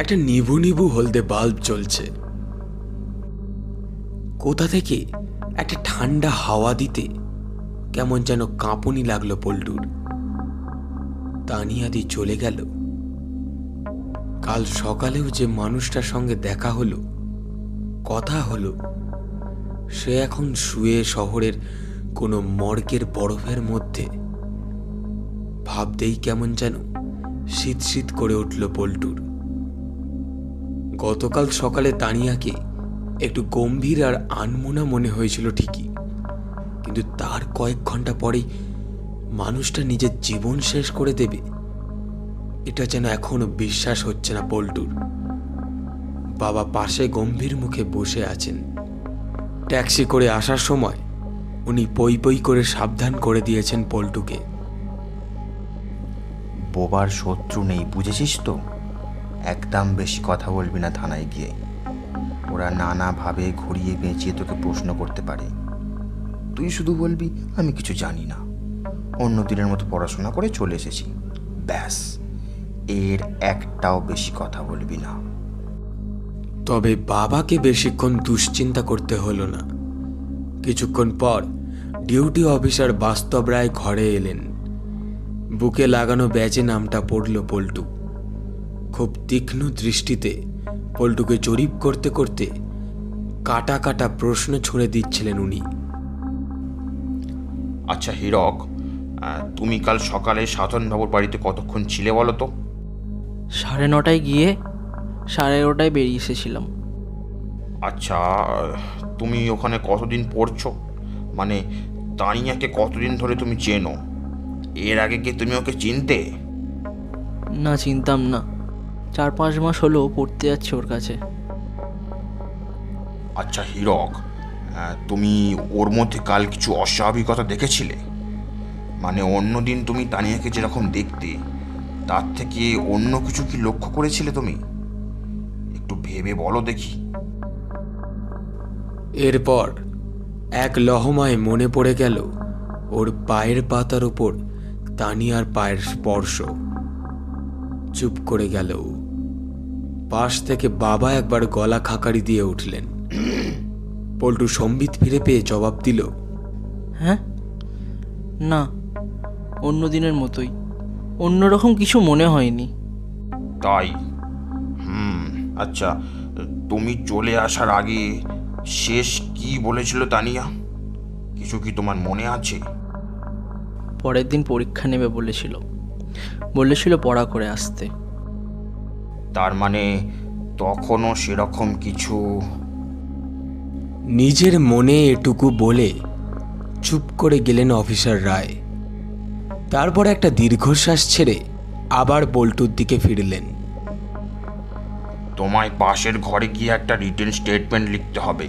একটা নিভু নিভু হলদে বাল্ব জ্বলছে। কোথা থেকে একটা ঠান্ডা হাওয়া দিতে কেমন যেন কাঁপুনি লাগলো পল্টুর। তানিয়াদি চলে গেল। কাল সকালেও যে মানুষটার সঙ্গে দেখা হলো, কথা হলো, সে এখন শুয়ে শহরের কোনো মর্গের বরফের মধ্যে। ভাবতেই কেমন যেন শীত শীত করে উঠল পল্টুর। গতকাল সকালে তানিয়াকে একটু গম্ভীর আর আনমোনা মনে হয়েছিল ঠিকই, কিন্তু তার কয়েক ঘন্টা পরেই মানুষটা নিজের জীবন শেষ করে দেবে, এটা যেন এখনো বিশ্বাস হচ্ছে না পল্টুর। বাবা পাশে গম্ভীর মুখে বসে আছেন। ট্যাক্সি করে আসার সময় উনি পই পই করে সাবধান করে দিয়েছেন পল্টুকে। বোবার শত্রু নেই, বুঝেছিস তো? একদম বেশি কথা বলবি না থানায় গিয়ে। ওরা নানাভাবে ঘুরিয়ে পেঁচিয়ে তোকে প্রশ্ন করতে পারে। তুই শুধু বলবি আমি কিছু জানি না, অন্য দিনের মতো পড়াশোনা করে চলে এসেছি, ব্যাস। এর একটাও বেশি কথা বলবি না। তবে বাবাকে বেশিক্ষণ দুশ্চিন্তা করতে হলো না। কিছুক্ষণ পর ডিউটি অফিসার বাস্তব রায় ঘরে এলেন। বুকে লাগানো ব্যাজে নামটা পড়ল পল্টু। খুব তীক্ষ্ণ দৃষ্টিতে পল্টুকে জরিপ করতে করতে কাটা কাটা প্রশ্ন ছুঁড়ে দিচ্ছিলেন উনি। আচ্ছা হীরক, তুমি কাল সকালে সাধনবাবুর বাড়িতে কতক্ষণ ছিলে বলো তো? 9:30 গিয়ে 11:30 বেরিয়ে এসেছিলাম। আচ্ছা, তুমি ওখানে কতদিন পড়ছো? মানে তানিয়াকে কতদিন ধরে তুমি চেনো? এর আগে কি তুমি ওকে চিনতে? না, চিনতাম না। 4-5 মাস হলো পড়তে যাচ্ছে ওর কাছে। আচ্ছা হীরক, তুমি ওর মধ্যে কাল কিছু অস্বাভাবিকতা দেখেছিলে? মানে অন্যদিন তুমি তানিয়াকে যেরকম দেখতে, তার থেকে অন্য কিছু কি লক্ষ্য করেছিলে তুমি? একটু ভেবে বলো দেখি। এরপর এক লহমায় মনে পড়ে গেল ওর পায়ের পাতার উপর তানিয়ার পায়ের স্পর্শ। চুপ করে গেল ও। পাশ থেকে বাবা একবার গলা খাকারি দিয়ে উঠলেন। পল্টু সম্বিত ফিরে পেয়ে জবাব দিল, হ্যাঁ, না, অন্য দিনের মতোই। অন্যরকম কিছু মনে হয়নি। তাই? আচ্ছা, তুমি চলে আসার আগে শেষ কি বলেছিল তানিয়া? কিছু কি তোমার মনে আছে? পরের দিন পরীক্ষা নেবে বলেছিল পড়া করে আসতে। তার মানে তখনও সেরকম কিছু? নিজের মনে এটুকু বলে চুপ করে গেলেন অফিসার রায়। তারপর একটা দীর্ঘশ্বাস ছেড়ে আবার পল্টুর দিকে ফিরলেন। তোমায় পাশের ঘরে গিয়ে একটা রিটেন স্টেটমেন্ট লিখতে হবে।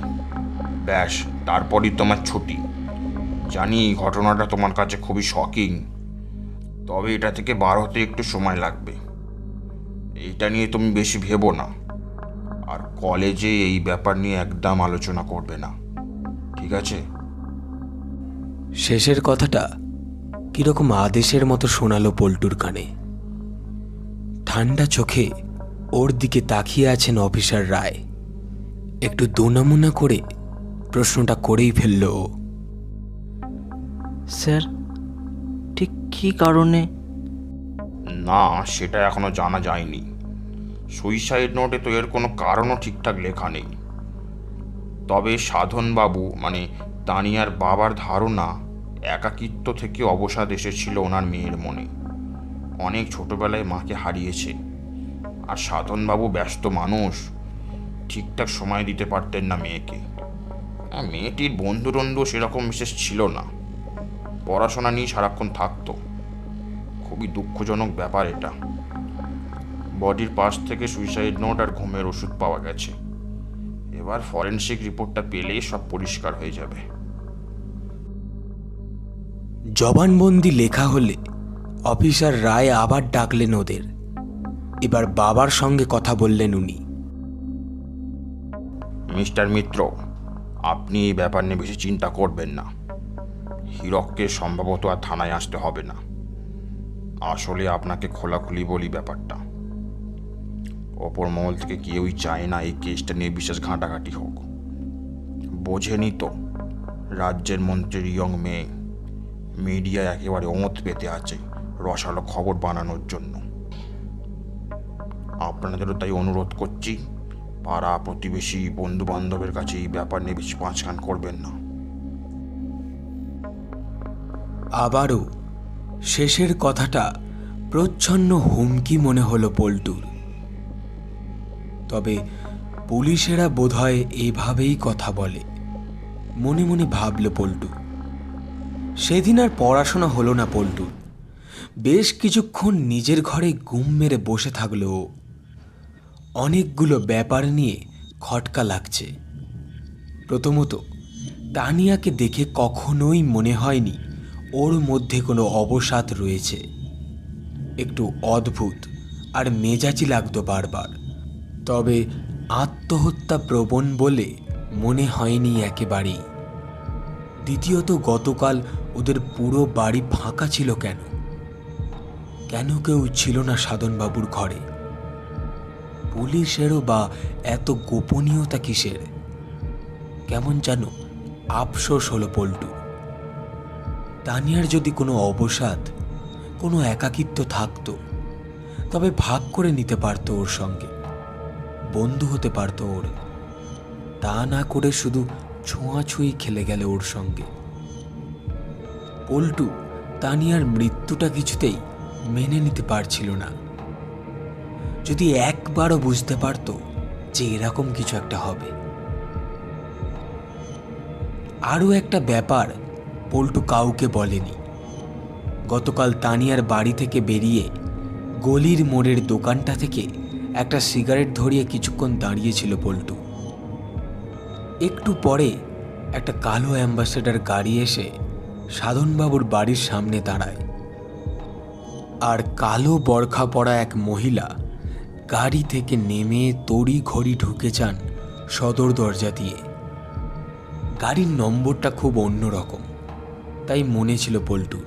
ব্যাস, তারপরই তোমার ছুটি। জানি ঘটনাটা তোমার কাছে খুবই শকিং, তবে এটা থেকে বার হতে একটু সময় লাগবে। এইটা নিয়ে তুমি বেশি ভেবো না, আর কলেজে এই ব্যাপার নিয়ে একদম আলোচনা করবে না, ঠিক আছে? শেষের কথাটা কিরকম আদেশের মতো শোনালো পল্টুর কানে। ঠান্ডা চোখে ওর দিকে তাকিয়ে আছেন অফিসার রায়। একটু দোনামুনা করে প্রশ্নটা করেই ফেলল ও। স্যার, ঠিক কী কারণে? না, সেটা এখনো জানা যায়নি। সুইসাইড নোটে তো এর কোনো কারণও ঠিকঠাক লেখা নেই। তবে সাধনবাবু মানে তানিয়ার বাবার ধারণা একাকিত্ব থেকে অবসাদ এসেছিল ওনার মেয়ের মনে। অনেক ছোটবেলায় মাকে হারিয়েছে, আর সাধনবাবু ব্যস্ত মানুষ, ঠিকঠাক সময় দিতে পারতেন না মেয়েকে। মেয়েটির বন্ধু সেরকম বিশেষ ছিল না, পড়াশোনা নিয়ে সারাক্ষণ থাকতো। খুবই দুঃখজনক ব্যাপার এটা। বডির পাশ থেকে সুইসাইড নোট আর ঘুমের ওষুধ পাওয়া গেছে। এবার ফরেনসিক রিপোর্টটা পেলেই সব পরিষ্কার হয়ে যাবে। জবানবন্দি লেখা হলে অফিসার রায় আবার ডাকলেন ওদের। এবার বাবার সঙ্গে কথা বললেন উনি। মিস্টার মিত্র, আপনি এই ব্যাপার নিয়ে বেশি চিন্তা করবেন না। হীরককে সম্ভবত আর থানায় আসতে হবে না। আসলে আপনাকে খোলাখুলি বলি ব্যাপারটা। অপর মহল থেকে কেউই চায় না এই কেসটা নিয়ে বিশেষ ঘাঁটাঘাঁটি হোক। বোঝেনি তো, রাজ্যের মন্ত্রীর ইয়ং মেয়ে মিডিয়ায় একেবারে ওঁত পেতে আছে রসালো খবর বানানোর জন্য। আপনাদেরও তাই অনুরোধ করছি, পাড়া প্রতিবেশী বন্ধু বান্ধবের কাছে এই ব্যাপার নিয়ে বেশি পাঁচকান করবেন না। আবারও শেষের কথাটা প্রচ্ছন্ন হুমকি মনে হলো পল্টুর। তবে পুলিশেরা বোধহয় এভাবেই কথা বলে, মনে মনে ভাবল পল্টু। সেদিন আর পড়াশোনা হলো না পল্টুর। বেশ কিছুক্ষণ নিজের ঘরে গুম মেরে বসে থাকলো ও। অনেকগুলো ব্যাপার নিয়ে খটকা লাগছে। প্রথমত, তানিয়াকে দেখে কখনোই মনে হয়নি ওর মধ্যে কোনো অবসাদ রয়েছে। একটু অদ্ভুত আর মেজাজি লাগতো বারবার, তবে আত্মহত্যা প্রবণ বলে মনে হয়নি একেবারেই। দ্বিতীয়ত, গতকাল ওদের পুরো বাড়ি ফাঁকা ছিল কেন? কেন কেউ ছিল না সাধনবাবুর ঘরে? পুলিশেরও বা এত গোপনীয়তা কিসের? কেমন যেন আফসোস হলো পল্টু। তানিয়ার যদি কোনো অবসাদ, কোনো একাকিত্ব থাকতো, তবে ভাগ করে নিতে পারতো ওর সঙ্গে, বন্ধু হতে পারতো ওর। তা না করে শুধু ছোঁয়াছুঁই খেলে গেল ওর সঙ্গে। পল্টু তানিয়ার মৃত্যুটা কিছুতেই মেনে নিতে পারছিল না। যদি একবারও বুঝতে পারত যে এরকম কিছু একটা হবে। আরও একটা ব্যাপার পল্টু কাউকে বলেনি। গতকাল তানিয়ার বাড়ি থেকে বেরিয়ে গলির মোড়ের দোকানটা থেকে একটা সিগারেট ধরিয়ে কিছুক্ষণ দাঁড়িয়েছিল পল্টু। একটু পরে একটা কালো অ্যাম্বাসেডর গাড়ি এসে সাধনবাবুর বাড়ির সামনে দাঁড়ায়। আর কালো বরখা পরা এক মহিলা গাড়ি থেকে নেমে তড়ি ঘড়ি ঢুকে যান সদর দরজা দিয়ে। গাড়ির নম্বরটা খুব অন্যরকম, তাই মনে ছিল পল্টুর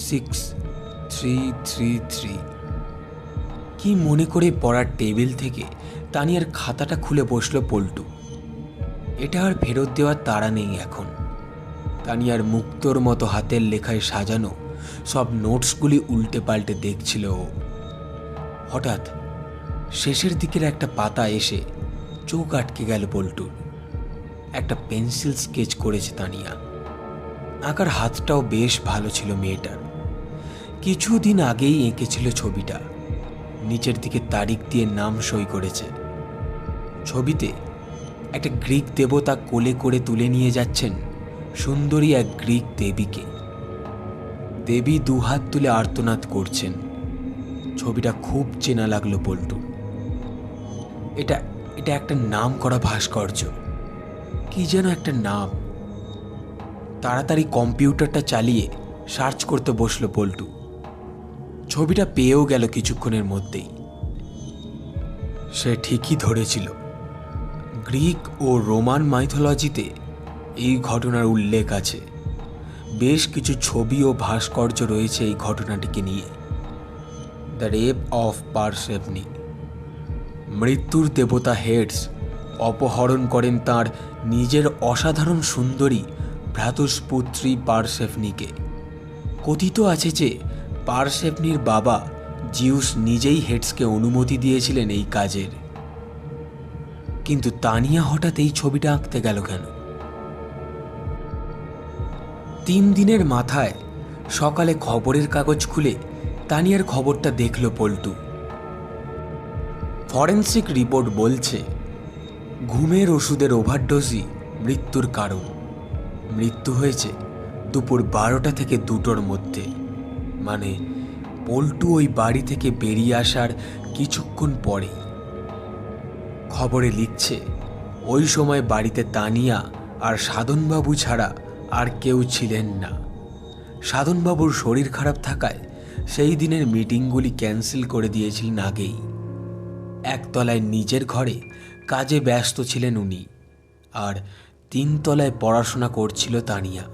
6333। কি মনে করে পড়ার টেবিল থেকে তানিয়ার খাতাটা খুলে বসলো পল্টু। এটা আর ফেরত দেওয়ার তাড়া নেই এখন। তানিয়ার মুক্তোর মতো হাতের লেখায় সাজানো সব নোটসগুলি উল্টে পাল্টে দেখছিল ও। হঠাৎ শেষের দিকের একটা পাতা এসে চোখ আটকে গেল পল্টুর। একটা পেন্সিল স্কেচ করেছে তানিয়া। আঁকার হাতটাও বেশ ভালো ছিল মেয়েটার। কিছুদিন আগেই এঁকেছিল ছবিটা। নিচের দিকে তারিখ দিয়ে নাম সই করেছে। ছবিতে একটা গ্রিক দেবতা কোলে করে তুলে নিয়ে যাচ্ছেন সুন্দরী এক গ্রিক দেবীকে। দেবী দুহাত তুলে আর্তনাদ করছেন। ছবিটা খুব চেনা লাগলো পল্টু। এটা এটা একটা নাম করা ভাস্কর্য, কি যেন একটা নাম। তাড়াতাড়ি কম্পিউটারটা চালিয়ে সার্চ করতে বসলো পল্টু। ছবিটা পেয়েও গেল কিছুক্ষণের মধ্যেই। সে ঠিকই ধরেছিল, গ্রিক ও রোমান মাইথোলজিতে এই ঘটনার উল্লেখ আছে। বেশ কিছু ছবি ও ভাস্কর্য রয়েছে এই ঘটনাটিকে নিয়ে। The rape of Persephone. মৃত্যুর দেবতা হেডস অপহরণ করেন তার নিজের অসাধারণ সুন্দরী ভ্রাতুষ্পুত্রী পারসেফনিকে। কথিত আছে যে পারসেফনির বাবা জিউস নিজেই হেডসকে অনুমতি দিয়েছিলেন এই কাজের। কিন্তু তানিয়া হঠাৎ এই ছবিটা আঁকতে গেল কেন? 3 দিনের মাথায় সকালে খবরের কাগজ খুলে তানিয়ার খবরটা দেখল পল্টু। ফরেন্সিক রিপোর্ট বলছে ঘুমের ওষুধের ওভারডোজই মৃত্যুর কারণ। মৃত্যু হয়েছে দুপুর 12টা থেকে 2টোর মধ্যে। মানে পল্টু ওই বাড়ি থেকে বেরিয়ে আসার কিছুক্ষণ পরেই। খবরে লিখছে ওই সময় বাড়িতে তানিয়া আর সাধনবাবু ছাড়া আর কেউ ছিলেন না। সাধনবাবুর শরীর খারাপ থাকায় সেই দিনের মিটিংগুলি ক্যান্সেল করে দিয়েছিলেন আগেই। একতলায় নিজের ঘরে কাজে ব্যস্ত ছিলেন উনি, আর 3 তলায় পড়াশোনা করছিল তানিয়া।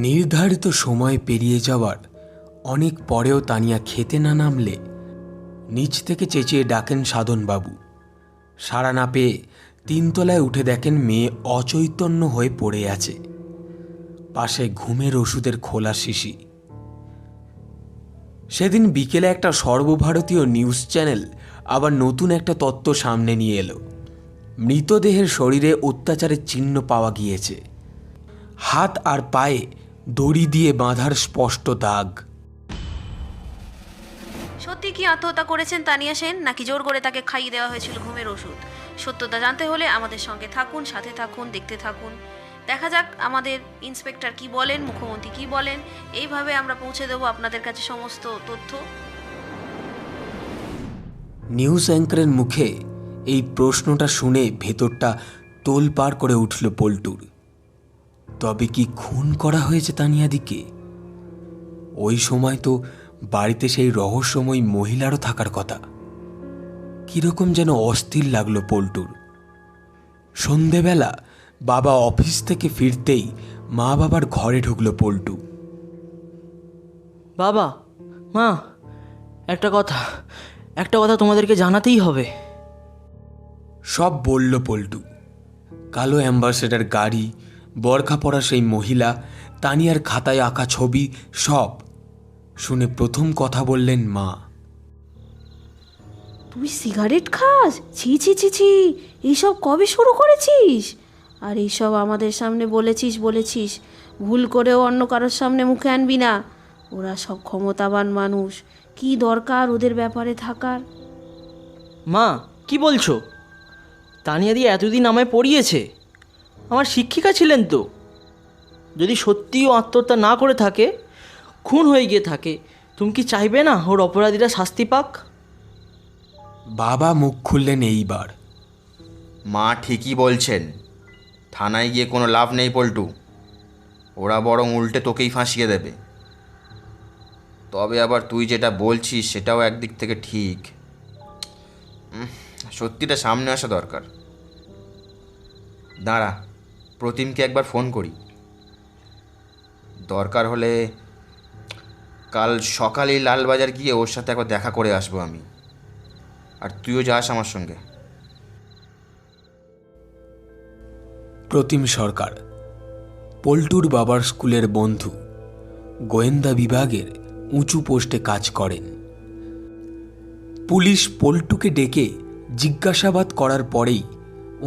নির্ধারিত সময় পেরিয়ে যাওয়ার অনেক পরেও তানিয়া খেতে না নামলে নিচ থেকে চেঁচিয়ে ডাকেন সাধনবাবু। সাড়া না পেয়ে 3 তলায় উঠে দেখেন মেয়ে অচৈতন্য হয়ে পড়ে আছে। পাশে ঘুমের ওষুধের খোলা শিশি। সেদিন বিকেলে একটা সর্বভারতীয় নিউজ চ্যানেল আবার নতুন একটা তত্ত্ব সামনে নিয়ে এলো। মৃতদেহের শরীরে অত্যাচারের চিহ্ন পাওয়া গিয়েছে। হাত আর পায়ে দড়ি দিয়ে বাঁধার স্পষ্ট দাগ। সত্যি কি আত্মহত্যা করেছেন তানিয়া সেন, নাকি জোর করে তাকে খাইয়ে দেওয়া হয়েছিল ঘুমের ওষুধ? সত্যতা জানতে হলে আমাদের সঙ্গে থাকুন, সাথে থাকুন, দেখতে থাকুন। দেখা যাক আমাদের ইন্সপেক্টর কি বলেন, মুখ্যমন্ত্রী কি বলেন। এইভাবে আমরা পৌঁছে দেবো আপনাদের কাছে সমস্ত তথ্য। নিউজ অ্যাঙ্কারের মুখে এই প্রশ্নটা শুনে ভেতরটা তোলপাড় করে উঠল পল্টুর। তবে কি খুন করা হয়েছে তানিয়াদিকে? ওই সময় তো বাড়িতে সেই রহস্যময়ী মহিলারও থাকার কথা। কিরকম যেন অস্থির লাগলো পল্টুর। সন্ধেবেলা বাবা অফিস থেকে ফিরতেই মা বাবার ঘরে ঢুকলো পল্টু। বাবা, মা, একটা কথা তোমাদেরকে জানাতেই হবে। সব বলল পল্টু। কালো অ্যাম্বাসেডার গাড়ি, বরখা পরা সেই মহিলা, তানিয়ার খাতায় আঁকা ছবি, সব শুনে প্রথম কথা বললেন মা। তুই সিগারেট খাস? ছি ছি ছি ছি, এইসব কবে শুরু করেছিস? আর এইসব আমাদের সামনে বলেছিস, ভুল করেও অন্য কারোর সামনে মুখে আনবি না। ওরা সব ক্ষমতাবান মানুষ, কি দরকার ওদের ব্যাপারে থাকার? মা কি বলছো? তানিয়া দি এতদিন আমায় পড়িয়েছে, আমার শিক্ষিকা ছিলেন তো। যদি সত্যিও আত্মহত্যা না করে থাকে, খুন হয়ে গিয়ে থাকে, তুমি কি চাইবে না ওর অপরাধীরা শাস্তি পাক? বাবা মুখ খুললেন এইবার। মা ঠিকই বলছেন, থানায় গিয়ে কোনো লাভ নেই পল্টু, ওরা বরং উল্টে তোকেই ফাঁসিয়ে দেবে। তবে আবার তুই যেটা বলছিস সেটাও একদিক থেকে ঠিক, সত্যিটা সামনে আসা দরকার। দাঁড়া, প্রতিমকে একবার ফোন করি, দরকার হলে কাল সকালেই লালবাজার গিয়ে ওর সাথে একবার দেখা করে আসবো আমি, আর তুইও যাস আমার সঙ্গে। প্রতিম সরকার পল্টুর বাবার স্কুলের বন্ধু, গোয়েন্দা বিভাগের উঁচু পোস্টে কাজ করেন। পুলিশ পল্টুকে ডেকে জিজ্ঞাসাবাদ করার পরেই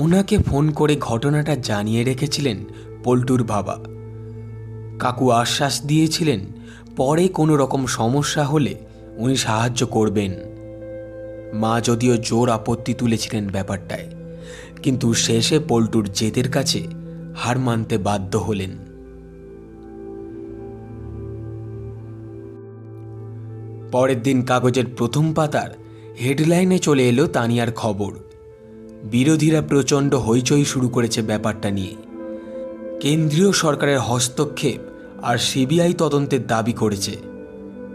ওনাকে ফোন করে ঘটনাটা জানিয়ে রেখেছিলেন পল্টুর বাবা। কাকু আশ্বাস দিয়েছিলেন পরে কোনো রকম সমস্যা হলে উনি সাহায্য করবেন। মা যদিও জোর আপত্তি তুলেছিলেন ব্যাপারটায়, কিন্তু শেষে পল্টুর জেদের কাছে হার মানতে বাধ্য হলেন। পরের দিন কাগজের প্রথম পাতার হেডলাইনে চলে এলো তানিয়ার খবর। বিরোধীরা প্রচণ্ড হইচই শুরু করেছে ব্যাপারটা নিয়ে। কেন্দ্রীয় সরকারের হস্তক্ষেপ আর সিবিআই তদন্তের দাবি করেছে।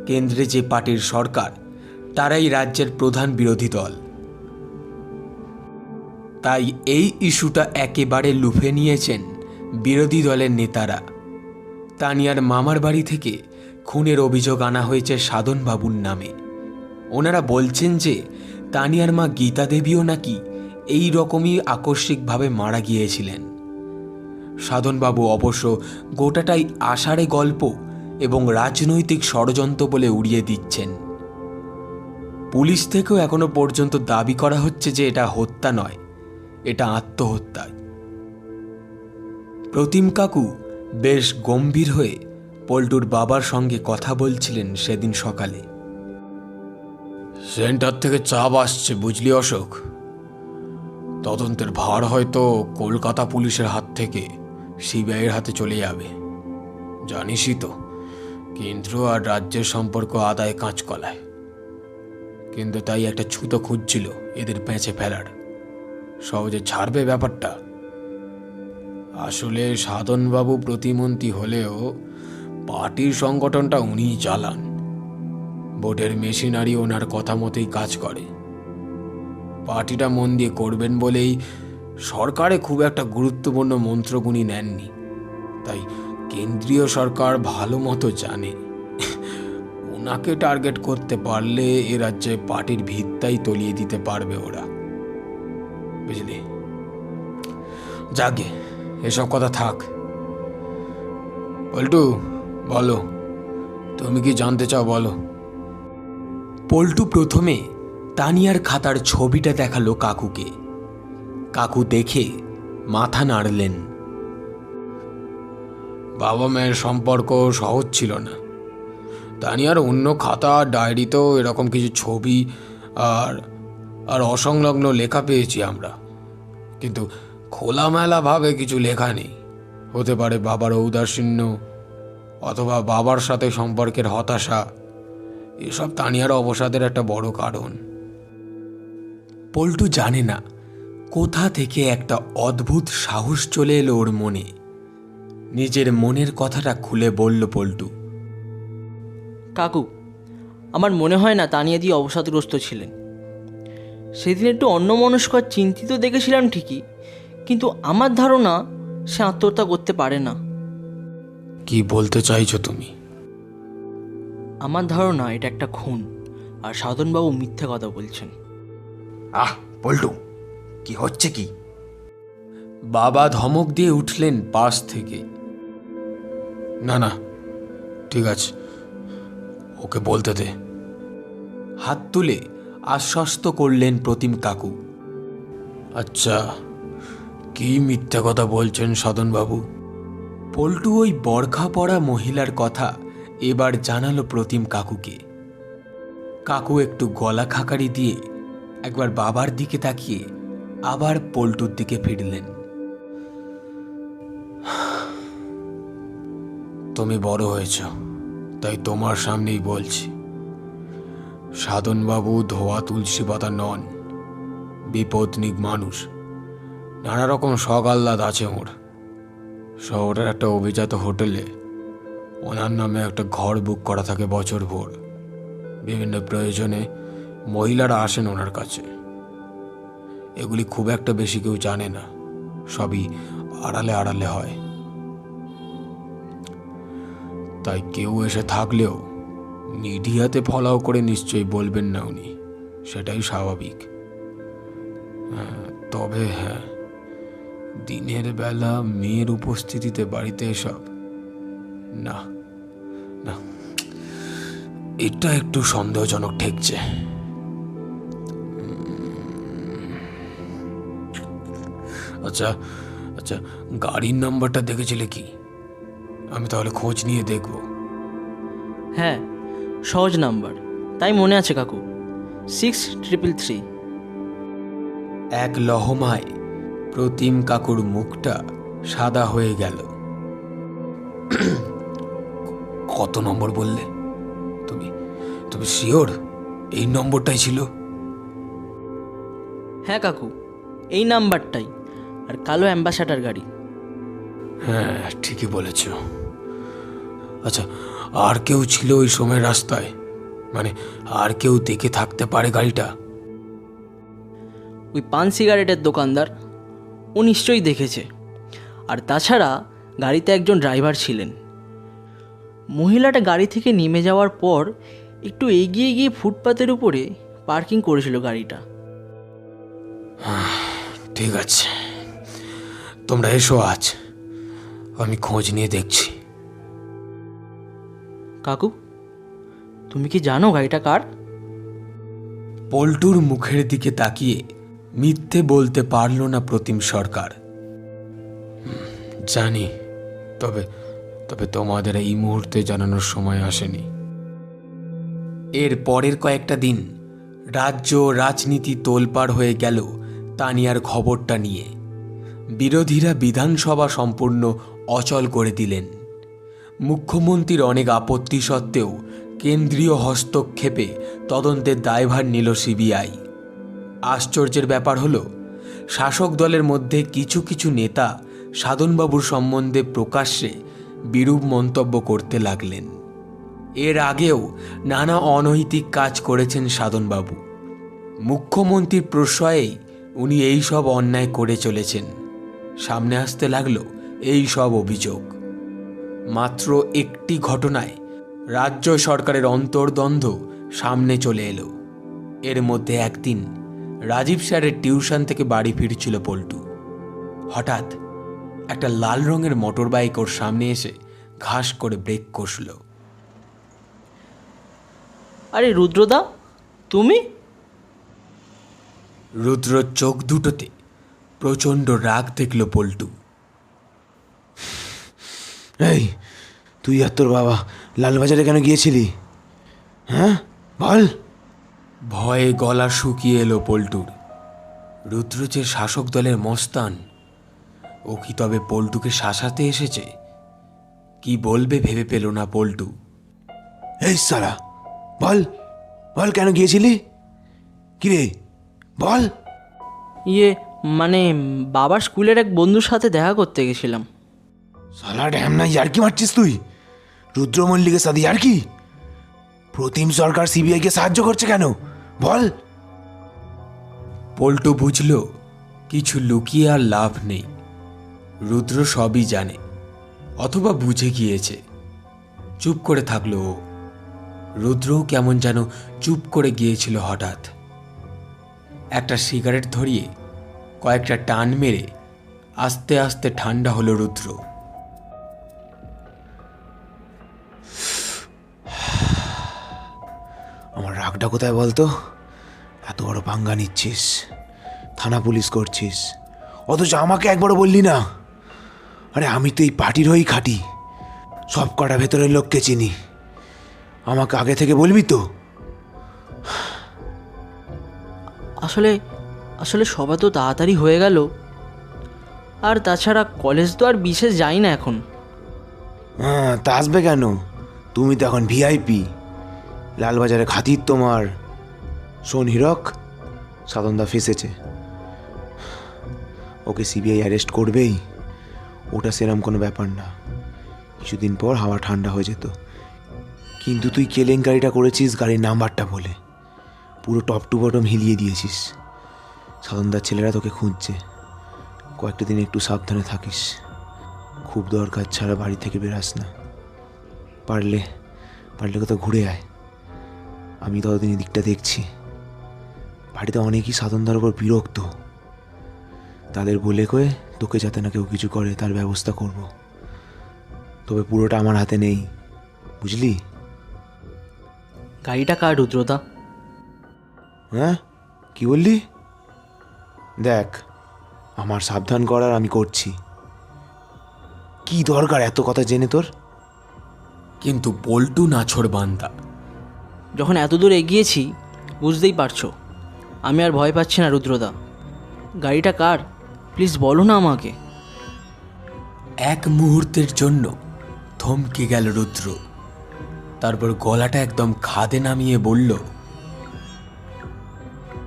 কেন্দ্রে যে পার্টির সরকার, তারাই রাজ্যের প্রধান বিরোধী দল। তাই এই ইস্যুটা একেবারে লুফে নিয়েছেন বিরোধী দলের নেতারা। তানিয়ার মামার বাড়ি থেকে খুনের অভিযোগ আনা হয়েছে সাধনবাবুর নামে। ওনারা বলছেন যে তানিয়ার মা গীতা দেবীও নাকি এই রকমই আকস্মিকভাবে মারা গিয়েছিলেন। সাধনবাবু অবশ্য গোটাটাই আষাঢ়ে গল্প এবং রাজনৈতিক ষড়যন্ত্র বলে উড়িয়ে দিচ্ছেন। পুলিশ থেকেও এখনো পর্যন্ত দাবি করা হচ্ছে যে এটা হত্যা নয়, এটা আত্মহত্যা। প্রতিম কাকু বেশ গম্ভীর হয়ে পল্টুর বাবার সঙ্গে কথা বলছিলেন সেদিন সকালে। সেন্টার থেকে চাপ আসছে বুঝলি অশোক, তদন্তের ভার হয়তো কলকাতা পুলিশের হাত থেকে সিবিআইয়ের হাতে চলে যাবে। জানিসই তো কেন্দ্র আর রাজ্যের সম্পর্ক আদায় কাঁচকলায়, কিন্তু তাই একটা ছুতো খুঁজছিল এদের পেঁচে ফেলার। সহজে ছাড়বে ব্যাপারটা? আসলে সাধনবাবু প্রতিমন্ত্রী হলেও পার্টির সংগঠনটা উনিই চালান। ভোটের মেশিনারি ওনার কথা মতোই কাজ করে। পার্টিটা মন দিয়ে করবেন বলেই সরকারে খুব একটা গুরুত্বপূর্ণ মন্ত্রগুনি নেননি। তাই কেন্দ্রীয় সরকার ভালো মতো জানে ওনাকে টার্গেট করতে পারলে এ রাজ্যে পার্টির ভিতটাই তলিয়ে দিতে পারবে ওরা, বুঝলি? যাগে, এসব কথা থাক। পল্টু বলো, তুমি কি জানতে চাও বলো। পল্টু প্রথমে তানিয়ার খাতার ছবিটা দেখালো কাকুকে। কাকু দেখে মাথা নাড়লেন। বাবা মায়ের সম্পর্ক সহজ ছিল না। তানিয়ার অন্য খাতা ডায়েরিতেও এরকম কিছু ছবি আর আর অসংলগ্ন লেখা পেয়েছি আমরা, কিন্তু খোলামেলাভাবে কিছু লেখা নেই। হতে পারে বাবার ঔদাসীন্য অথবা বাবার সাথে সম্পর্কের হতাশা, এসব তানিয়ার অবসাদের একটা বড় কারণ। পল্টু জানে না কোথা থেকে একটা অদ্ভুত সাহস চলে এলো ওর মনে। নিজের মনের কথাটা খুলে বলল পল্টু। কাকু, আমার মনে হয় না তানিয়া দি অবসাদগ্রস্ত ছিলেন। সেদিন একটু অন্যমনস্ক আর চিন্তিত দেখেছিলাম ঠিকই, কিন্তু আমার ধারণা সে আত্মহত্যা করতে পারে না। কি বলতে চাইছো তুমি? আমার ধারণা এটা একটা খুন, আর সাধনবাবু মিথ্যে কথা বলছেন। আহ পল্টু, কি হচ্ছে কি? বাবা ধমক দিয়ে উঠলেন পাশ থেকে। না না, ঠিক আছে, ওকে বলতে দে। হাত তুলে আশ্বস্ত করলেন প্রতিম কাকু। আচ্ছা, কি মিথ্যা কথা বলছেন সাধনবাবু? পল্টু ওই বরখা পরা মহিলার কথা এবার জানালো প্রতিম কাকুকে। কাকু একটু গলা খাকারি দিয়ে একবার বাবার দিকে তাকিয়ে আবার পল্টুর দিকে ফিরলেন। তুমি বড় হয়েছ, তাই তোমার সামনেই বলছি, সাধনবাবু ধোয়া তুলসী পাতা নন, বিপদনিক মানুষ। নানা রকম শখ আহ্লাদ আছে ওর। শহরের একটা অভিজাত হোটেলে ওনার নামে একটা ঘর বুক করা থাকে বছর ভোর। বিভিন্ন প্রয়োজনে মহিলারা আসেন ওনার কাছে। এগুলি খুব একটা বেশি কেউ জানে না, সবই আড়ালে আড়ালে হয়। তাই কেউ এসে থাকলেও মিডিয়াতে ফলাও করে নিশ্চয়ই বলবেন না উনি, সেটাই স্বাভাবিক। তবে হ্যাঁ, দিনের বেলা মেয়ের উপস্থিতিতে বাড়িতে এসব না না, এটা একটু সন্দেহজনক ঠেকছে। আচ্ছা আচ্ছা, গাড়ির নাম্বারটা দেখেছিলে কি? আমি তাহলে খোঁজ নিয়ে দেখব। হ্যাঁ, সহজ নাম্বার, তাই মনে আছে কাকু, 6333। এক লহমায় প্রতিম কাকুর মুখটা সাদা হয়ে গেল। কত নম্বর বললে? তুমি তুমি শিওর এই নম্বরটাই ছিল? হ্যাঁ কাকু, এই নাম্বারটাই, আর কালো অ্যাম্বাসাডার গাড়ি। হ্যাঁ, ঠিকই বলেছ। আচ্ছা, আর কেউ ছিল ওই সময় রাস্তায়? মানে আর কেউ দেখে থাকতে পারে গাড়িটা? ওই পান সিগারেটের দোকানদার, ও নিশ্চয়ই দেখেছে। আর তাছাড়া গাড়িতে একজন ড্রাইভার ছিলেন। মহিলাটা গাড়ি থেকে নেমে যাওয়ার পর একটু এগিয়ে গিয়ে ফুটপাতের উপরে পার্কিং করেছিল গাড়িটা। ঠিক আছে, তোমরা এসো আজ, আমি খোঁজ নিয়ে দেখছি। কাকু, তুমি কি জানো গাড়িটা কার? পল্টুর মুখের দিকে তাকিয়ে মিথ্যে বলতে পারল না প্রতিম সরকার। জানি, তবে তবে তোমাদের এই মুহূর্তে জানানোর সময় আসেনি। এর পরের কয়েকটা দিন রাজ্য রাজনীতি তোলপাড় হয়ে গেল তানিয়ার খবরটা নিয়ে। বিরোধীরা বিধানসভা সম্পূর্ণ অচল করে দিলেন। মুখ্যমন্ত্রীর অনেক আপত্তি সত্ত্বেও কেন্দ্রীয় হস্তক্ষেপে তদন্তের দায়ভার নিল সিবিআই। আশ্চর্যের ব্যাপার হলো, শাসক দলের মধ্যে কিছু কিছু নেতা সাধনবাবুর সম্বন্ধে প্রকাশ্যে বিরূপ মন্তব্য করতে লাগলেন। এর আগেও নানা অনৈতিক কাজ করেছেন সাধনবাবু। মুখ্যমন্ত্রীর প্রশ্রয়েই উনি এই সব অন্যায় করে চলেছেন। সামনে আসতে লাগলো এই সব অভিযোগ। মাত্র একটি ঘটনায় রাজ্য সরকারের অন্তর্দ্বন্দ্ব সামনে চলে এলো। এর মধ্যে একদিন রাজীব স্যারের টিউশন থেকে বাড়ি ফিরছিল পল্টু। হঠাৎ একটা লাল রঙের মোটর বাইক ওর সামনে এসে ঘাস করে ব্রেক কষল। আরে রুদ্রদা, তুমি? রুদ্র চোখ দুটোতে প্রচণ্ড রাগ দেখল পল্টু। এই, তুই আর তোর বাবা লালবাজারে কেন গিয়েছিলি? হ্যাঁ বল। ভয়ে গলা শুকিয়ে এলো পল্টুর। রুদ্র যে শাসক দলের মস্তান, ও কি তবে পল্টুকে শাসাতে এসেছে? কি বলবে ভেবে পেল না পল্টু। এই সালা, বল বল, কেন গিয়েছিলি? কিরে বল। মানে বাবার স্কুলের এক বন্ধুর সাথে দেখা করতে গেছিলাম। সালা ড্যাম না, ইয়ার্কি মারছিস তুই? রুদ্র মল্লিকের সাথে ইয়ার্কি? প্রতিম সরকার সিবিআইকে সাহায্য করছে কেন বল। পল্টু বুঝল কিছু লুকিয়ে আর লাভ নেই। রুদ্র সবই জানে, অথবা বুঝে গিয়েছে। চুপ করে থাকলো ও। রুদ্রও কেমন যেন চুপ করে গিয়েছিল। হঠাৎ একটা সিগারেট ধরিয়ে কয়েকটা টান মেরে আস্তে আস্তে ঠান্ডা হলো রুদ্র। আমার রাগটা কোথায় বলতো? এত বড় পাঙ্গা নিচ্ছিস, থানা পুলিশ করছিস, অথচ আমাকে একবারও বললি না। আরে আমি তো এই পার্টির হয়েই খাটি, সব কটা ভেতরের লোককে চিনি। আমাকে আগে থেকে বলবি তো? আসলে আসলে সবাই তো তাড়াতাড়ি হয়ে গেল, আর তাছাড়া কলেজ তো আর বিশেষ যাই না এখন। হ্যাঁ, তা আসবে কেন? তুমি তো এখন ভিআইপি, লালবাজারে খাতির তোমার। শোন হীরক, সাধনদা ফেসেছে, ওকে সিবিআই অ্যারেস্ট করবেই। ওটা সেরম কোনো ব্যাপার না, কিছুদিন পর হাওয়া ঠান্ডা হয়ে যেত। কিন্তু তুই কেলেঙ্কারিটা করেছিস গাড়ির নাম্বারটা বলে, পুরো টপ টু বটম হিলিয়ে দিয়েছিস। সাধনদার ছেলেরা তোকে খুঁজছে, কয়েকটা দিন একটু সাবধানে থাকিস। খুব দরকার ছাড়া বাড়ি থেকে বেরাস না। পারলে কোথাও ঘুরে আয়। আমি ততদিন দিকটা দেখছি। বাড়িতে অনেকেই সাধনদার ওপর বিরক্ত, তাদের বলে কয়ে তোকে যাতে না কেউ কিছু করে তার ব্যবস্থা করব। তবে পুরোটা আমার হাতে নেই, বুঝলি? গাড়িটা কার রুদ্রদা? হ্যাঁ, কি বললি? দেখ, আমার সাবধান করার আমি করছি। কি দরকার এত কথা জেনে তোর? কিন্তু পল্টু নাছোড় বান্দা। যখন এত দূর এগিয়েছি বুঝতেই পারছো, আমি আর ভয় পাচ্ছি না রুদ্রদা। গাড়িটা কার প্লিজ বলো না আমাকে। এক মুহূর্তের জন্য থমকে গেল রুদ্র, তারপর গলাটা একদম খাদে নামিয়ে বলল,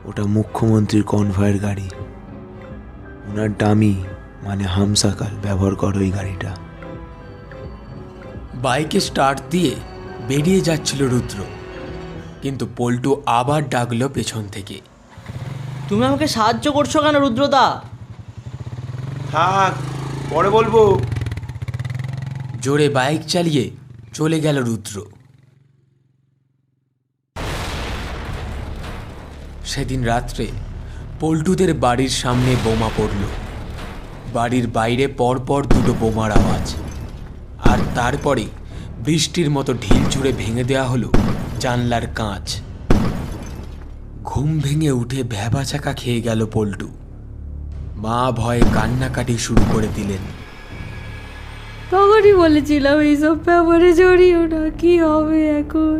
ওটা মুখ্যমন্ত্রীর কনভয়ের গাড়ি। ওনার ডামি মানে হামসাকাল ব্যবহার করো ওই গাড়িটা। বাইকে স্টার্ট দিয়ে বেরিয়ে যাচ্ছিল রুদ্র, কিন্তু পল্টু আবার ডাকলো পেছন থেকে। তুমি আমাকে সাহায্য করছো কেন রুদ্রদা? থাক, পরে বলবো। জোরে বাইক চালিয়ে চলে গেল রুদ্র। সেদিন রাত্রে পল্টুদের বাড়ির সামনে বোমা পড়ল। বাড়ির বাইরে পরপর দুটো বোমার আওয়াজ, আর তারপরে বৃষ্টির মতো ঢিল ছুঁড়ে ভেঙে দেওয়া হলো জানলার কাঁচ। ঘুম ভেঙে উঠে ভ্যাবাচাকা খেয়ে গেল পল্টু। মা ভয়ে কান্নাকাটি শুরু করে দিলেন। তখনই বলেছিলাম এইসব ব্যাপারে জড়িও না, কি হবে এখন?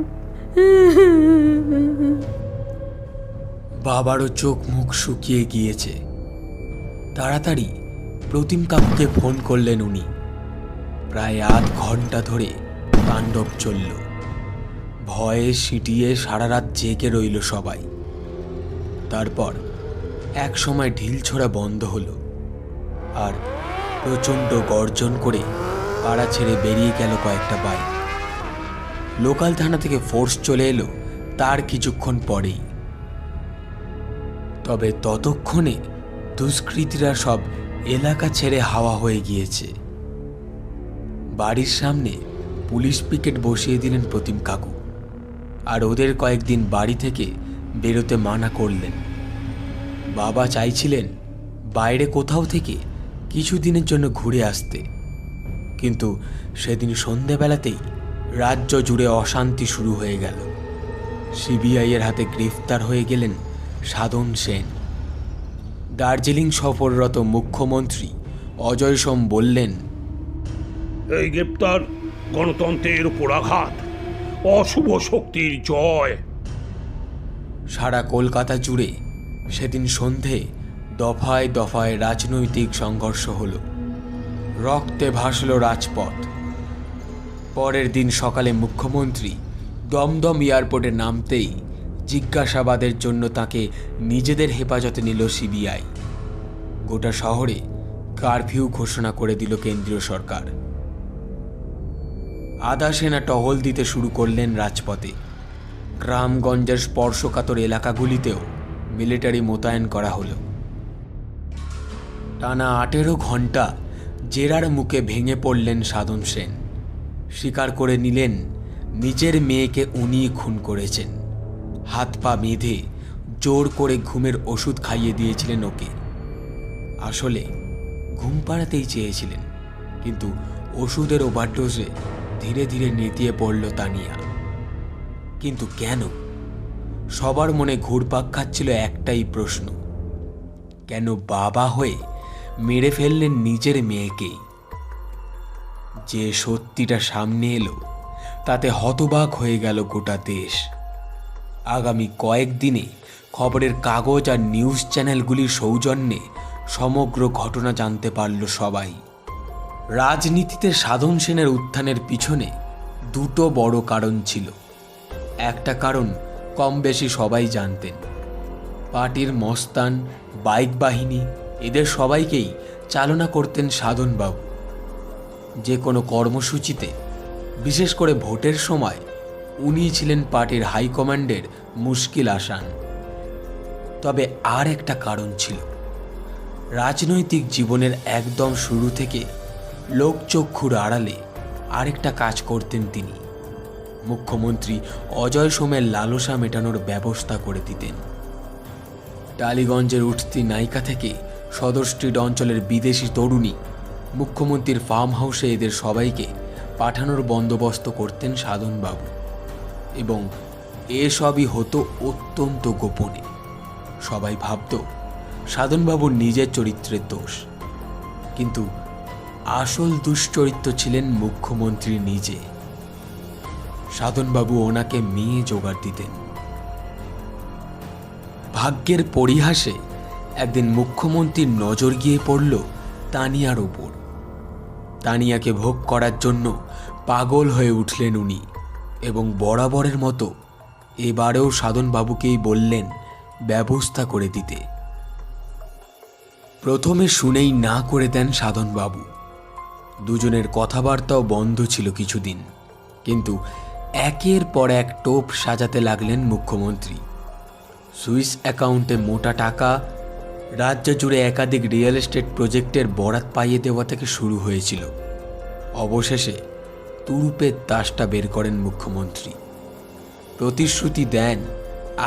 বাবারও চোখ মুখ শুকিয়ে গিয়েছে। তাড়াতাড়ি প্রতিম কাকুকে ফোন করলেন উনি। প্রায় আধ ঘন্টা ধরে তাণ্ডব চলল। ভয়ে সিটিয়ে সারা রাত জেগে রইল সবাই। তারপর এক সময় ঢিল ছোড়া বন্ধ হলো, আর প্রচণ্ড গর্জন করে পাড়া ছেড়ে বেরিয়ে গেল কয়েকটা বাইক। লোকাল থানা থেকে ফোর্স চলে এলো তার কিছুক্ষণ পরেই। তবে ততক্ষণে দুষ্কৃতীরা সব এলাকা ছেড়ে হাওয়া হয়ে গিয়েছে। বাড়ির সামনে পুলিশ পিকেট বসিয়ে দিলেন প্রতিম কাকু, আর ওদের কয়েকদিন বাড়ি থেকে বেরোতে মানা করলেন। বাবা চাইছিলেন বাইরে কোথাও থেকে কিছুদিনের জন্য ঘুরে আসতে, কিন্তু সেদিন সন্ধেবেলাতেই রাজ্য জুড়ে অশান্তি শুরু হয়ে গেল। সিবিআইয়ের হাতে গ্রেফতার হয়ে গেলেন সাধন সেন। দার্জিলিং সফররত মুখ্যমন্ত্রী অজয় সোম বললেন, এই গ্রেপ্তার গণতন্ত্রের উপর আঘাত, অশুভ শক্তির জয়। সারা কলকাতা জুড়ে সেদিন সন্ধে দফায় দফায় রাজনৈতিক সংঘর্ষ হলো। রক্তে ভাসল রাজপথ। পরের দিন সকালে মুখ্যমন্ত্রী দমদম এয়ারপোর্টে নামতেই জিজ্ঞাসাবাদের জন্য তাকে নিজেদের হেফাজতে নিল সিবিআই। গোটা শহরে কারফিউ ঘোষণা করে দিল কেন্দ্রীয় সরকার। আধা সেনা টহল দিতে শুরু করলেন রাজপথে। গ্রামগঞ্জের স্পর্শকাতর এলাকাগুলিতেও মিলিটারি মোতায়েন করা হলো। টানা 18 ঘন্টা জেরার মুখে ভেঙে পড়লেন সাধন সেন। স্বীকার করে নিলেন নিজের মেয়েকে উনিই খুন করেছেন। হাত পা বেঁধে জোর করে ঘুমের ওষুধ খাইয়ে দিয়েছিলেন ওকে। আসলে ঘুম পাড়াতেই চেয়েছিলেন, কিন্তু ওষুধের ওভারডোজে ধীরে ধীরে নেতিয়ে পড়ল তানিয়া। কিন্তু কেন? সবার মনে ঘুরপাক খাচ্ছিল একটাই প্রশ্ন, কেন বাবা হয়ে মেরে ফেললেন নিজের মেয়েকেই। যে সত্যিটা সামনে এলো তাতে হতবাক হয়ে গেল গোটা দেশ। আগামী কয়েকদিনে খবরের কাগজ আর নিউজ চ্যানেলগুলির সৌজন্যে সমগ্র ঘটনা জানতে পারল সবাই। রাজনীতিতে সাধন সেনের উত্থানের পিছনে দুটো বড় কারণ ছিল। একটা কারণ কম বেশি সবাই জানতেন, পার্টির মস্তান, বাইক বাহিনী এদের সবাইকেই চালনা করতেন সাধনবাবু। যে কোনো কর্মসূচিতে, বিশেষ করে ভোটের সময়, উনি ছিলেন পার্টির হাইকমান্ডের মুশকিল আসান। তবে আর একটা কারণ ছিল, রাজনৈতিক জীবনের একদম শুরু থেকে লোকচক্ষুর আড়ালে আরেকটা কাজ করতেন তিনি। মুখ্যমন্ত্রী অজয় সোমের লালসা মেটানোর ব্যবস্থা করে দিতেন। টালিগঞ্জের উঠতি নায়িকা থেকে সদর স্ট্রিট অঞ্চলের বিদেশি তরুণী, মুখ্যমন্ত্রীর ফার্ম হাউসে এদের সবাইকে পাঠানোর বন্দোবস্ত করতেন সাধনবাবু। এবং এসবই হতো অত্যন্ত গোপনে। সবাই ভাবত সাধনবাবুর নিজের চরিত্রের দোষ, কিন্তু আসল দুশ্চরিত্র ছিলেন মুখ্যমন্ত্রী নিজে। সাধনবাবু ওনাকে মেয়ে জোগাড় দিতেন। ভাগ্যের পরিহাসে একদিন মুখ্যমন্ত্রীর নজর গিয়ে পড়ল তানিয়ার ওপর। তানিয়াকে ভোগ করার জন্য পাগল হয়ে উঠলেন উনি, এবং বরাবরের মতো এবারেও সাধনবাবুকেই বললেন ব্যবস্থা করে দিতে। প্রথমে শুনেই না করে দেন সাধনবাবু। দুজনের কথাবার্তাও বন্ধ ছিল কিছুদিন, কিন্তু একের পর এক টোপ সাজাতে লাগলেন মুখ্যমন্ত্রী। সুইস অ্যাকাউন্টে মোটা টাকা, রাজ্য জুড়ে একাধিক রিয়েল এস্টেট প্রজেক্টের বরাত পাইয়ে দেওয়া থেকে শুরু হয়েছিল। অবশেষে তুরুপের তাসটা বের করেন মুখ্যমন্ত্রী। প্রতিশ্রুতি দেন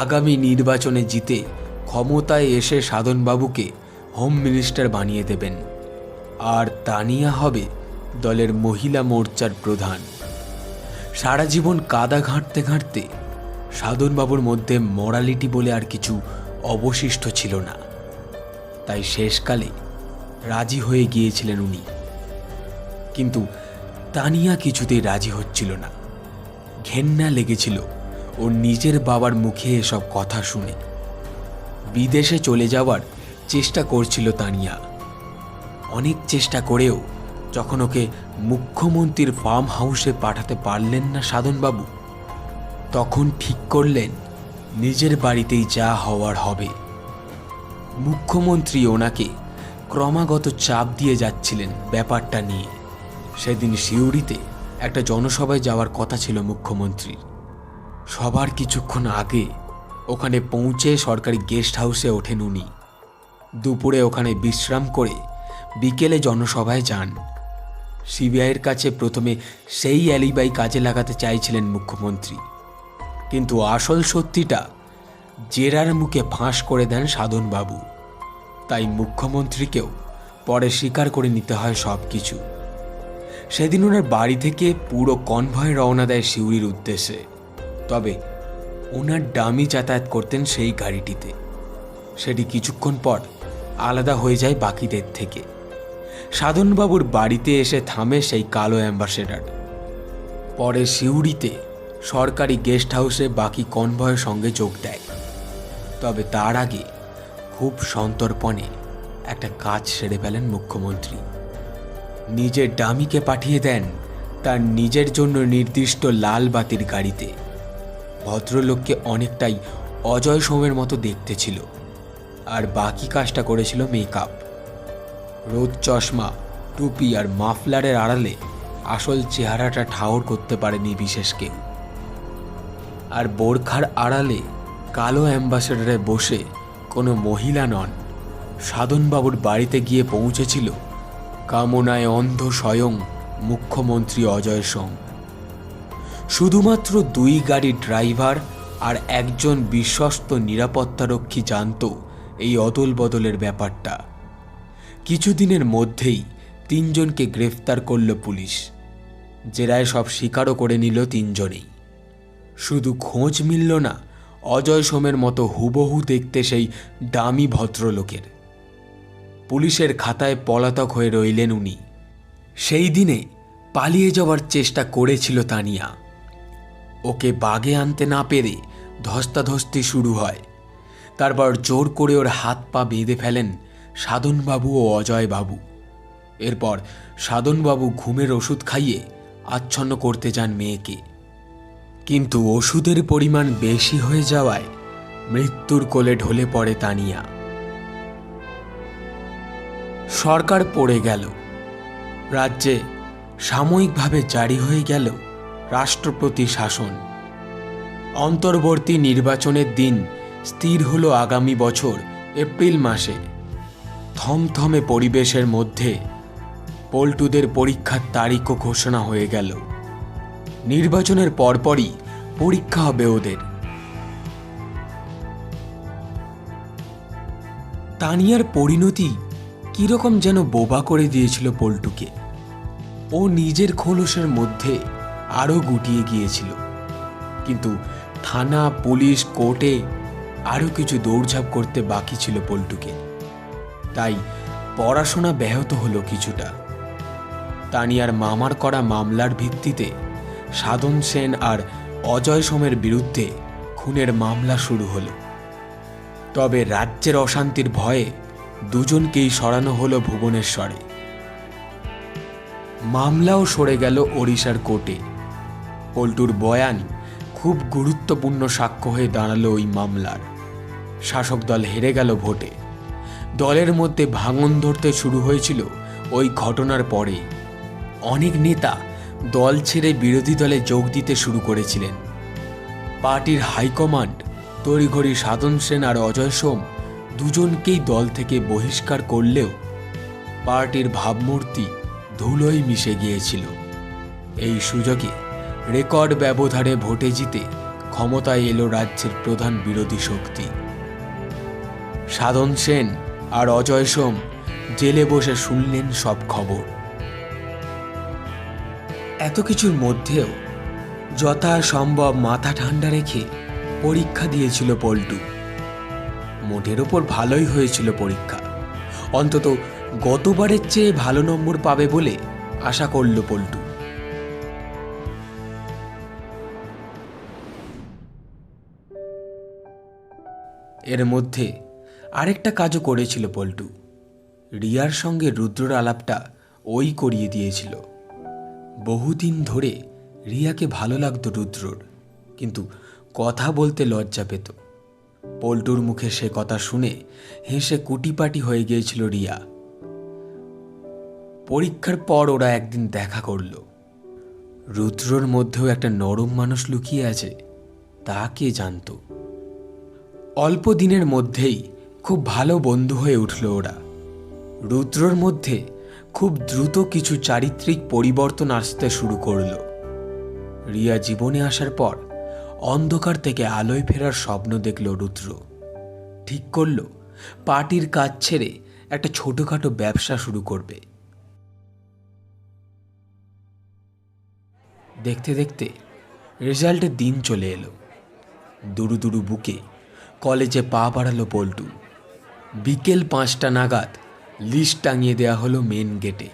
আগামী নির্বাচনে জিতে ক্ষমতায় এসে সাধনবাবুকে হোম মিনিস্টার বানিয়ে দেবেন, আর তানিয়া হবে দলের মহিলা মোর্চার প্রধান। সারা জীবন কাদা ঘাঁটতে ঘাঁটতে সাধনবাবুর মধ্যে মরালিটি বলে আর কিছু অবশিষ্ট ছিল না। তাই শেষকালে রাজি হয়ে গিয়েছিলেন উনি। কিন্তু তানিয়া কিছুতেই রাজি হচ্ছিল না। ঘেন্না লেগেছিল ওর নিজের বাবার মুখে এসব কথা শুনে। বিদেশে চলে যাওয়ার চেষ্টা করছিল তানিয়া। অনেক চেষ্টা করেও যখন ওকে মুখ্যমন্ত্রীর ফার্ম হাউসে পাঠাতে পারলেন না সাধনবাবু, তখন ঠিক করলেন নিজের বাড়িতেই যা হওয়ার হবে। মুখ্যমন্ত্রী ওনাকে ক্রমাগত চাপ দিয়ে যাচ্ছিলেন ব্যাপারটা নিয়ে। সেদিন সিউড়িতে একটা জনসভায় যাওয়ার কথা ছিল মুখ্যমন্ত্রীর। সবার কিছুক্ষণ আগে ওখানে পৌঁছে সরকারি গেস্ট হাউসে ওঠেন উনি। দুপুরে ওখানে বিশ্রাম করে বিকেলে জনসভায় যান। সিবিআইয়ের কাছে প্রথমে সেই অ্যালিবাই কাজে লাগাতে চাইছিলেন মুখ্যমন্ত্রী, কিন্তু আসল সত্যিটা জেরার মুখে ফাঁস করে দেন সাধনবাবু। তাই মুখ্যমন্ত্রীকেও পরে স্বীকার করে নিতে হয় সব কিছু। সেদিন ওনার বাড়ি থেকে পুরো কনভয় রওনা দেয় সিউড়ির উদ্দেশ্যে। তবে ওনার ডামি যাতায়াত করতেন সেই গাড়িটিতে। সেটি কিছুক্ষণ পর আলাদা হয়ে যায় বাকিদের থেকে। সাধনবাবুর বাড়িতে এসে থামে সেই কালো অ্যাম্বাসেডার। পরে সিউড়িতে সরকারি গেস্ট হাউসে বাকি কনভয়ের সঙ্গে যোগ দেয়। তবে তার আগে খুব সন্তর্পণে একটা কাজ সেরে ফেলেন মুখ্যমন্ত্রী। নিজের ডামিকে পাঠিয়ে দেন তার নিজের জন্য নির্দিষ্ট লাল বাতির গাড়িতে। ভদ্রলোককে অনেকটাই অজয় সোমের মতো দেখতে ছিল, আর বাকি কাজটা করেছিল মেকআপ। রোদ চশমা, টুপি আর মাফলারের আড়ালে আসল চেহারাটা ঠাউর করতে পারেনি বিশেষ কেউ। আর বোরখার আড়ালে কালো অ্যাম্বাসেডারে বসে কোনো মহিলা নন, সাধনবাবুর বাড়িতে গিয়ে পৌঁছেছিল কামনায় অন্ধ স্বয়ং মুখ্যমন্ত্রী অজয় সোম। শুধুমাত্র 2 গাড়ির ড্রাইভার আর একজন বিশ্বস্ত নিরাপত্তারক্ষী জানত এই অদল বদলের ব্যাপারটা। কিছুদিনের মধ্যেই 3 জনকে গ্রেফতার করল পুলিশ। জেরায় সব স্বীকারও করে নিল 3 জনেই। শুধু খোঁজ মিলল না অজয় সোমের মতো হুবহু দেখতে সেই দামি ভদ্রলোকের। পুলিশের খাতায় পলাতক হয়ে রইলেন উনি। সেই দিনে পালিয়ে যাওয়ার চেষ্টা করেছিল তানিয়া। ওকে বাগে আনতে না পেরে ধস্তাধস্তি শুরু হয়। তারপর জোর করে ওর হাত পা বেঁধে ফেলেন সাধনবাবু ও অজয়বাবু। এরপর সাধনবাবু ঘুমের ওষুধ খাইয়ে আচ্ছন্ন করতে যান মেয়েকে, কিন্তু ওষুধের পরিমাণ বেশি হয়ে যাওয়ায় মৃত্যুর কোলে ঢলে পড়ে তানিয়া। সরকার পড়ে গেল, রাজ্যে সাময়িকভাবে জারি হয়ে গেল রাষ্ট্রপতি শাসন। অন্তর্বর্তী নির্বাচনের দিন স্থির হলো আগামী বছর এপ্রিল মাসে। থমথমে পরিবেশের মধ্যে পল্টুদের পরীক্ষার তারিখও ঘোষণা হয়ে গেল। নির্বাচনের পরপরই পরীক্ষা হবে ওদের। তানিয়ার পরিণতি কিরকম যেন বোবা করে দিয়েছিল পল্টুকে। ও নিজের খোলসের মধ্যে আরও গুটিয়ে গিয়েছিল, কিন্তু থানা, পুলিশ, কোর্টে আরও কিছু দৌড়ঝাঁপ করতে বাকি ছিল পল্টুকে। তাই পড়াশোনা ব্যাহত হলো কিছুটা। তানিয়ার মামার করা মামলার ভিত্তিতে সাধন সেন আর অজয় সোমের বিরুদ্ধে খুনের মামলা শুরু হলো। তবে রাজ্যের অশান্তির ভয়ে দুজনকেই সরানো হলো ভুবনেশ্বরে। মামলাও সরে গেল ওড়িশার কোর্টে। পল্টুর বয়ান খুব গুরুত্বপূর্ণ সাক্ষ্য হয়ে দাঁড়ালো ওই মামলার। শাসক দল হেরে গেল ভোটে। দলের মধ্যে ভাঙন ধরতে শুরু হয়েছিল ওই ঘটনার পরে। অনেক নেতা দল ছেড়ে বিরোধী দলে যোগ দিতে শুরু করেছিলেন। পার্টির হাইকমান্ড তড়িঘড়ি সাধন সেন আর অজয় সোম দুজনকেই দল থেকে বহিষ্কার করলেও পার্টির ভাবমূর্তি ধুলোয় মিশে গিয়েছিল। এই সুযোগে রেকর্ড ব্যবধানে ভোটে জিতে ক্ষমতায় এলো রাজ্যের প্রধান বিরোধী শক্তি। সাধন সেন আর অজয় সোম জেলে বসে শুনলেন সব খবর। এত কিছুর মধ্যেও যথাসম্ভব মাথা ঠান্ডা রেখে পরীক্ষা দিয়েছিল পল্টু। মোটের ওপর ভালোই হয়েছিল পরীক্ষা। অন্তত গতবারের চেয়ে ভালো নম্বর পাবে বলে আশা করল পল্টু। এর মধ্যে আরেকটা কাজও করেছিল পল্টু। রিয়ার সঙ্গে রুদ্রর আলাপটা ওই করিয়ে দিয়েছিল। বহুদিন ধরে রিয়াকে ভালো লাগতো রুদ্রর, কিন্তু কথা বলতে লজ্জা পেত। পল্টুর মুখে সে কথা শুনে হেসে কুটিপাটি হয়ে গিয়েছিল রিয়া। পরীক্ষার পর ওরা একদিন দেখা করল। রুদ্রর মধ্যেও একটা নরম মানুষ লুকিয়ে আছে, তা কে জানত। অল্প দিনের মধ্যেই খুব ভালো বন্ধু হয়ে উঠল ওরা। রুদ্রর মধ্যে খুব দ্রুত কিছু চারিত্রিক পরিবর্তন আসতে শুরু করল। রিয়া জীবনে আসার পর অন্ধকার থেকে আলোয় ফেরার স্বপ্ন দেখল রুদ্র। ঠিক করল পার্টির কাজ ছেড়ে একটা ছোটখাটো ব্যবসা শুরু করবে। দেখতে দেখতে রেজাল্টের দিন চলে এলো। দুরু দুরু বুকে কলেজে পা বাড়ালো পল্টু। বিকেল 5টা নাগাদ লিস্ট টাঙিয়ে দেওয়া হলো মেন গেটে।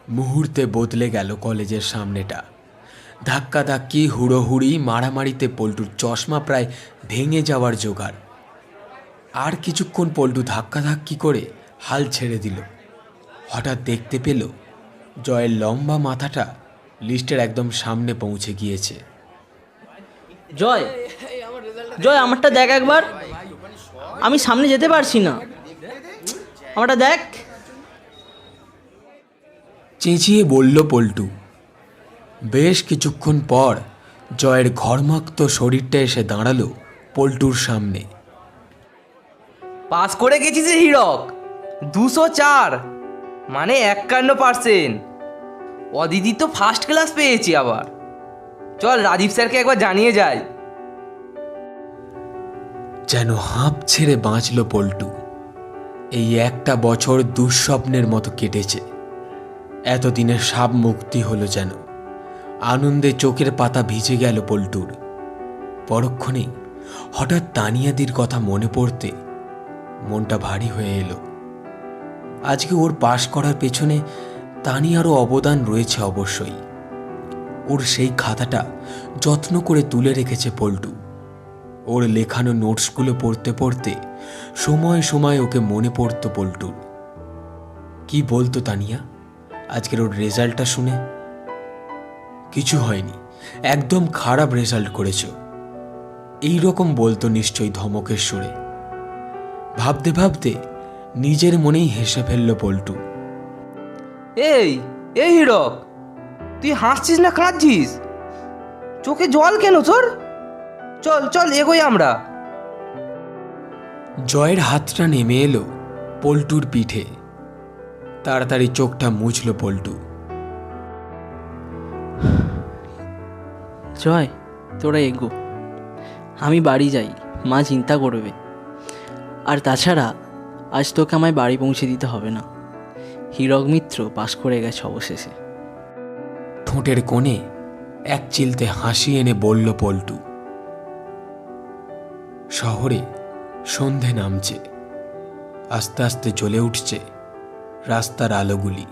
মুহূর্তে বদলে গেল কলেজের সামনেটা। ধাক্কাধাক্কি, হুড়োহুড়ি, মারামারিতে পল্টুর চশমা প্রায় ভেঙে যাওয়ার জোগাড়। আর কিছুক্ষণ পল্টু ধাক্কাধাক্কি করে হাল ছেড়ে দিল। হঠাৎ দেখতে পেল জয়ের লম্বা মাথাটা লিস্টের একদম সামনে পৌঁছে গিয়েছে। জয়, জয় আমারটা দেখ একবার। আমি সামনে যেতে পারছি না, আমারটা দেখ। চেঁচিয়ে বলল পল্টু। বেশ কিছুক্ষণ পর জয়ের ঘর্মাক্ত শরীরটা এসে দাঁড়ালো পল্টুর সামনে। পাস করে গেছিস রে হীরক, 204, মানে 51%। অদিতি তো ফার্স্ট ক্লাস পেয়েছি আবার। চল রাজীব স্যারকে একবার জানিয়ে যাই। যেন হাঁপ ছেড়ে বাঁচল পল্টু। এই একটা বছর দুঃস্বপ্নের মতো কেটেছে। এতদিনের সাপ মুক্তি হলো যেন। আনন্দে চোখের পাতা ভিজে গেল পল্টুর। পরক্ষণেই হঠাৎ তানিয়াদির কথা মনে পড়তে মনটা ভারী হয়ে এলো। আজকে ওর পাশ করার পেছনে তানিয়ারও অবদান রয়েছে অবশ্যই। ওর সেই খাতাটা যত্ন করে তুলে রেখেছে পল্টু। ওর লেখানো নোটসগুলো পড়তে পড়তে সময় সময় ওকে মনে পড়তো পল্টুর। কি বলতো তানিয়া আজকের ওর রেজাল্টটা শুনে? কিছু হয়নি, একদম খারাপ রেজাল্ট করেছ, এই রকম বলতো নিশ্চয়ই ধমকের সুরে। ভাবতে ভাবতে নিজের মনেই হেসে ফেলল পল্টু। এই এই হীরক, তুই হাসছিস না কাঁদছিস? চোখে জল কেন তোর? চল চল এগোই আমরা। জয়ের হাতটা নেমে এলো পল্টুর পিঠে। তাড়াতাড়ি চোখটা মুছল পল্টু। জয়, তোরা এগো, আমি বাড়ি যাই, মা চিন্তা করবে। আর তাছাড়া আজ তোকে আমায় বাড়ি পৌঁছে দিতে হবে না, হীরক মিত্র পাশ করে গেছে অবশেষে। ঠোঁটের কোণে এক চিলতে হাসি এনে বলল পল্টু। শহরে সন্ধে নামছে, আস্তে আস্তে জ্বলে উঠছে রাস্তার আলোগুলি।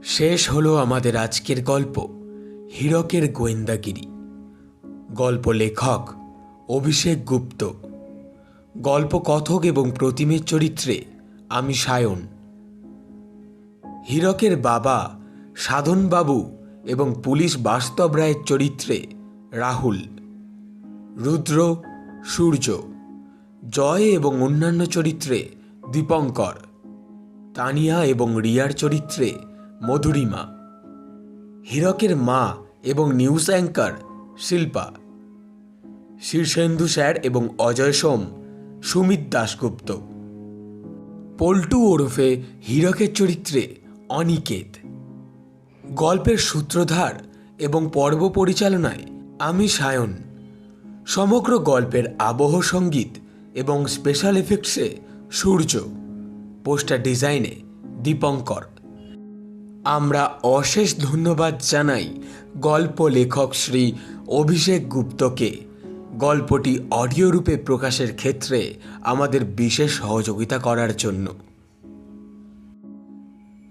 শেষ হলো আমাদের আজকের গল্প হীরকের গোয়েন্দাগিরি। গল্প লেখক অভিষেক গুপ্ত, গল্প কথক এবং প্রতিমের চরিত্রে আমি সায়ন। হীরকের বাবা সাধনবাবু এবং পুলিশ বাস্তব রায়ের চরিত্রে রাহুল, রুদ্র, সূর্য, জয় এবং অন্যান্য চরিত্রে দীপঙ্কর, তানিয়া এবং রিয়ার চরিত্রে মধুরিমা, হীরকের মা এবং news anchor Shilpa, Shirshendu sir এবং অজয় সোম সুমিত দাশগুপ্ত, পল্টু ওরফে হীরকের চরিত্রে অনিকেত। গল্পের সূত্রধার এবং পর্ব পরিচালনায় আমি সায়ন। সমগ্র গল্পের আবহ সঙ্গীত এবং স্পেশাল এফেক্টসে সূর্য, পোস্টার ডিজাইনে দীপঙ্কর। আমরা অশেষ ধন্যবাদ জানাই গল্প লেখক শ্রী অভিষেক গুপ্তকে গল্পটি অডিও রূপে প্রকাশের ক্ষেত্রে আমাদের বিশেষ সহযোগিতা করার জন্য।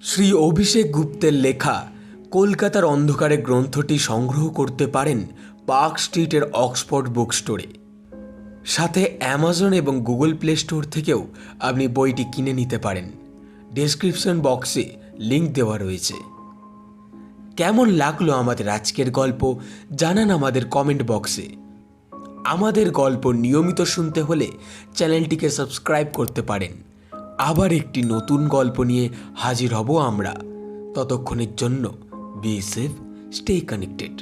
শ্রী অভিষেক গুপ্তের লেখা কলকাতার অন্ধকারে গ্রন্থটি সংগ্রহ করতে পারেন পার্ক স্ট্রিটের অক্সফোর্ড বুক স্টোরে। সাথে অ্যামাজন এবং গুগল প্লে স্টোর থেকেও আপনি বইটি কিনে নিতে পারেন। ডেসক্রিপশন বক্সে লিংক দেওয়া রয়েছে। কেমন লাগলো আমাদের আজকের গল্প জানান আমাদের কমেন্ট বক্সে। আমাদের গল্প নিয়মিত শুনতে হলে চ্যানেলটিকে সাবস্ক্রাইব করতে পারেন। আবার একটি নতুন গল্প নিয়ে হাজির হব আমরা। ততক্ষণের জন্য বি সেফ, স্টে কানেক্টেড।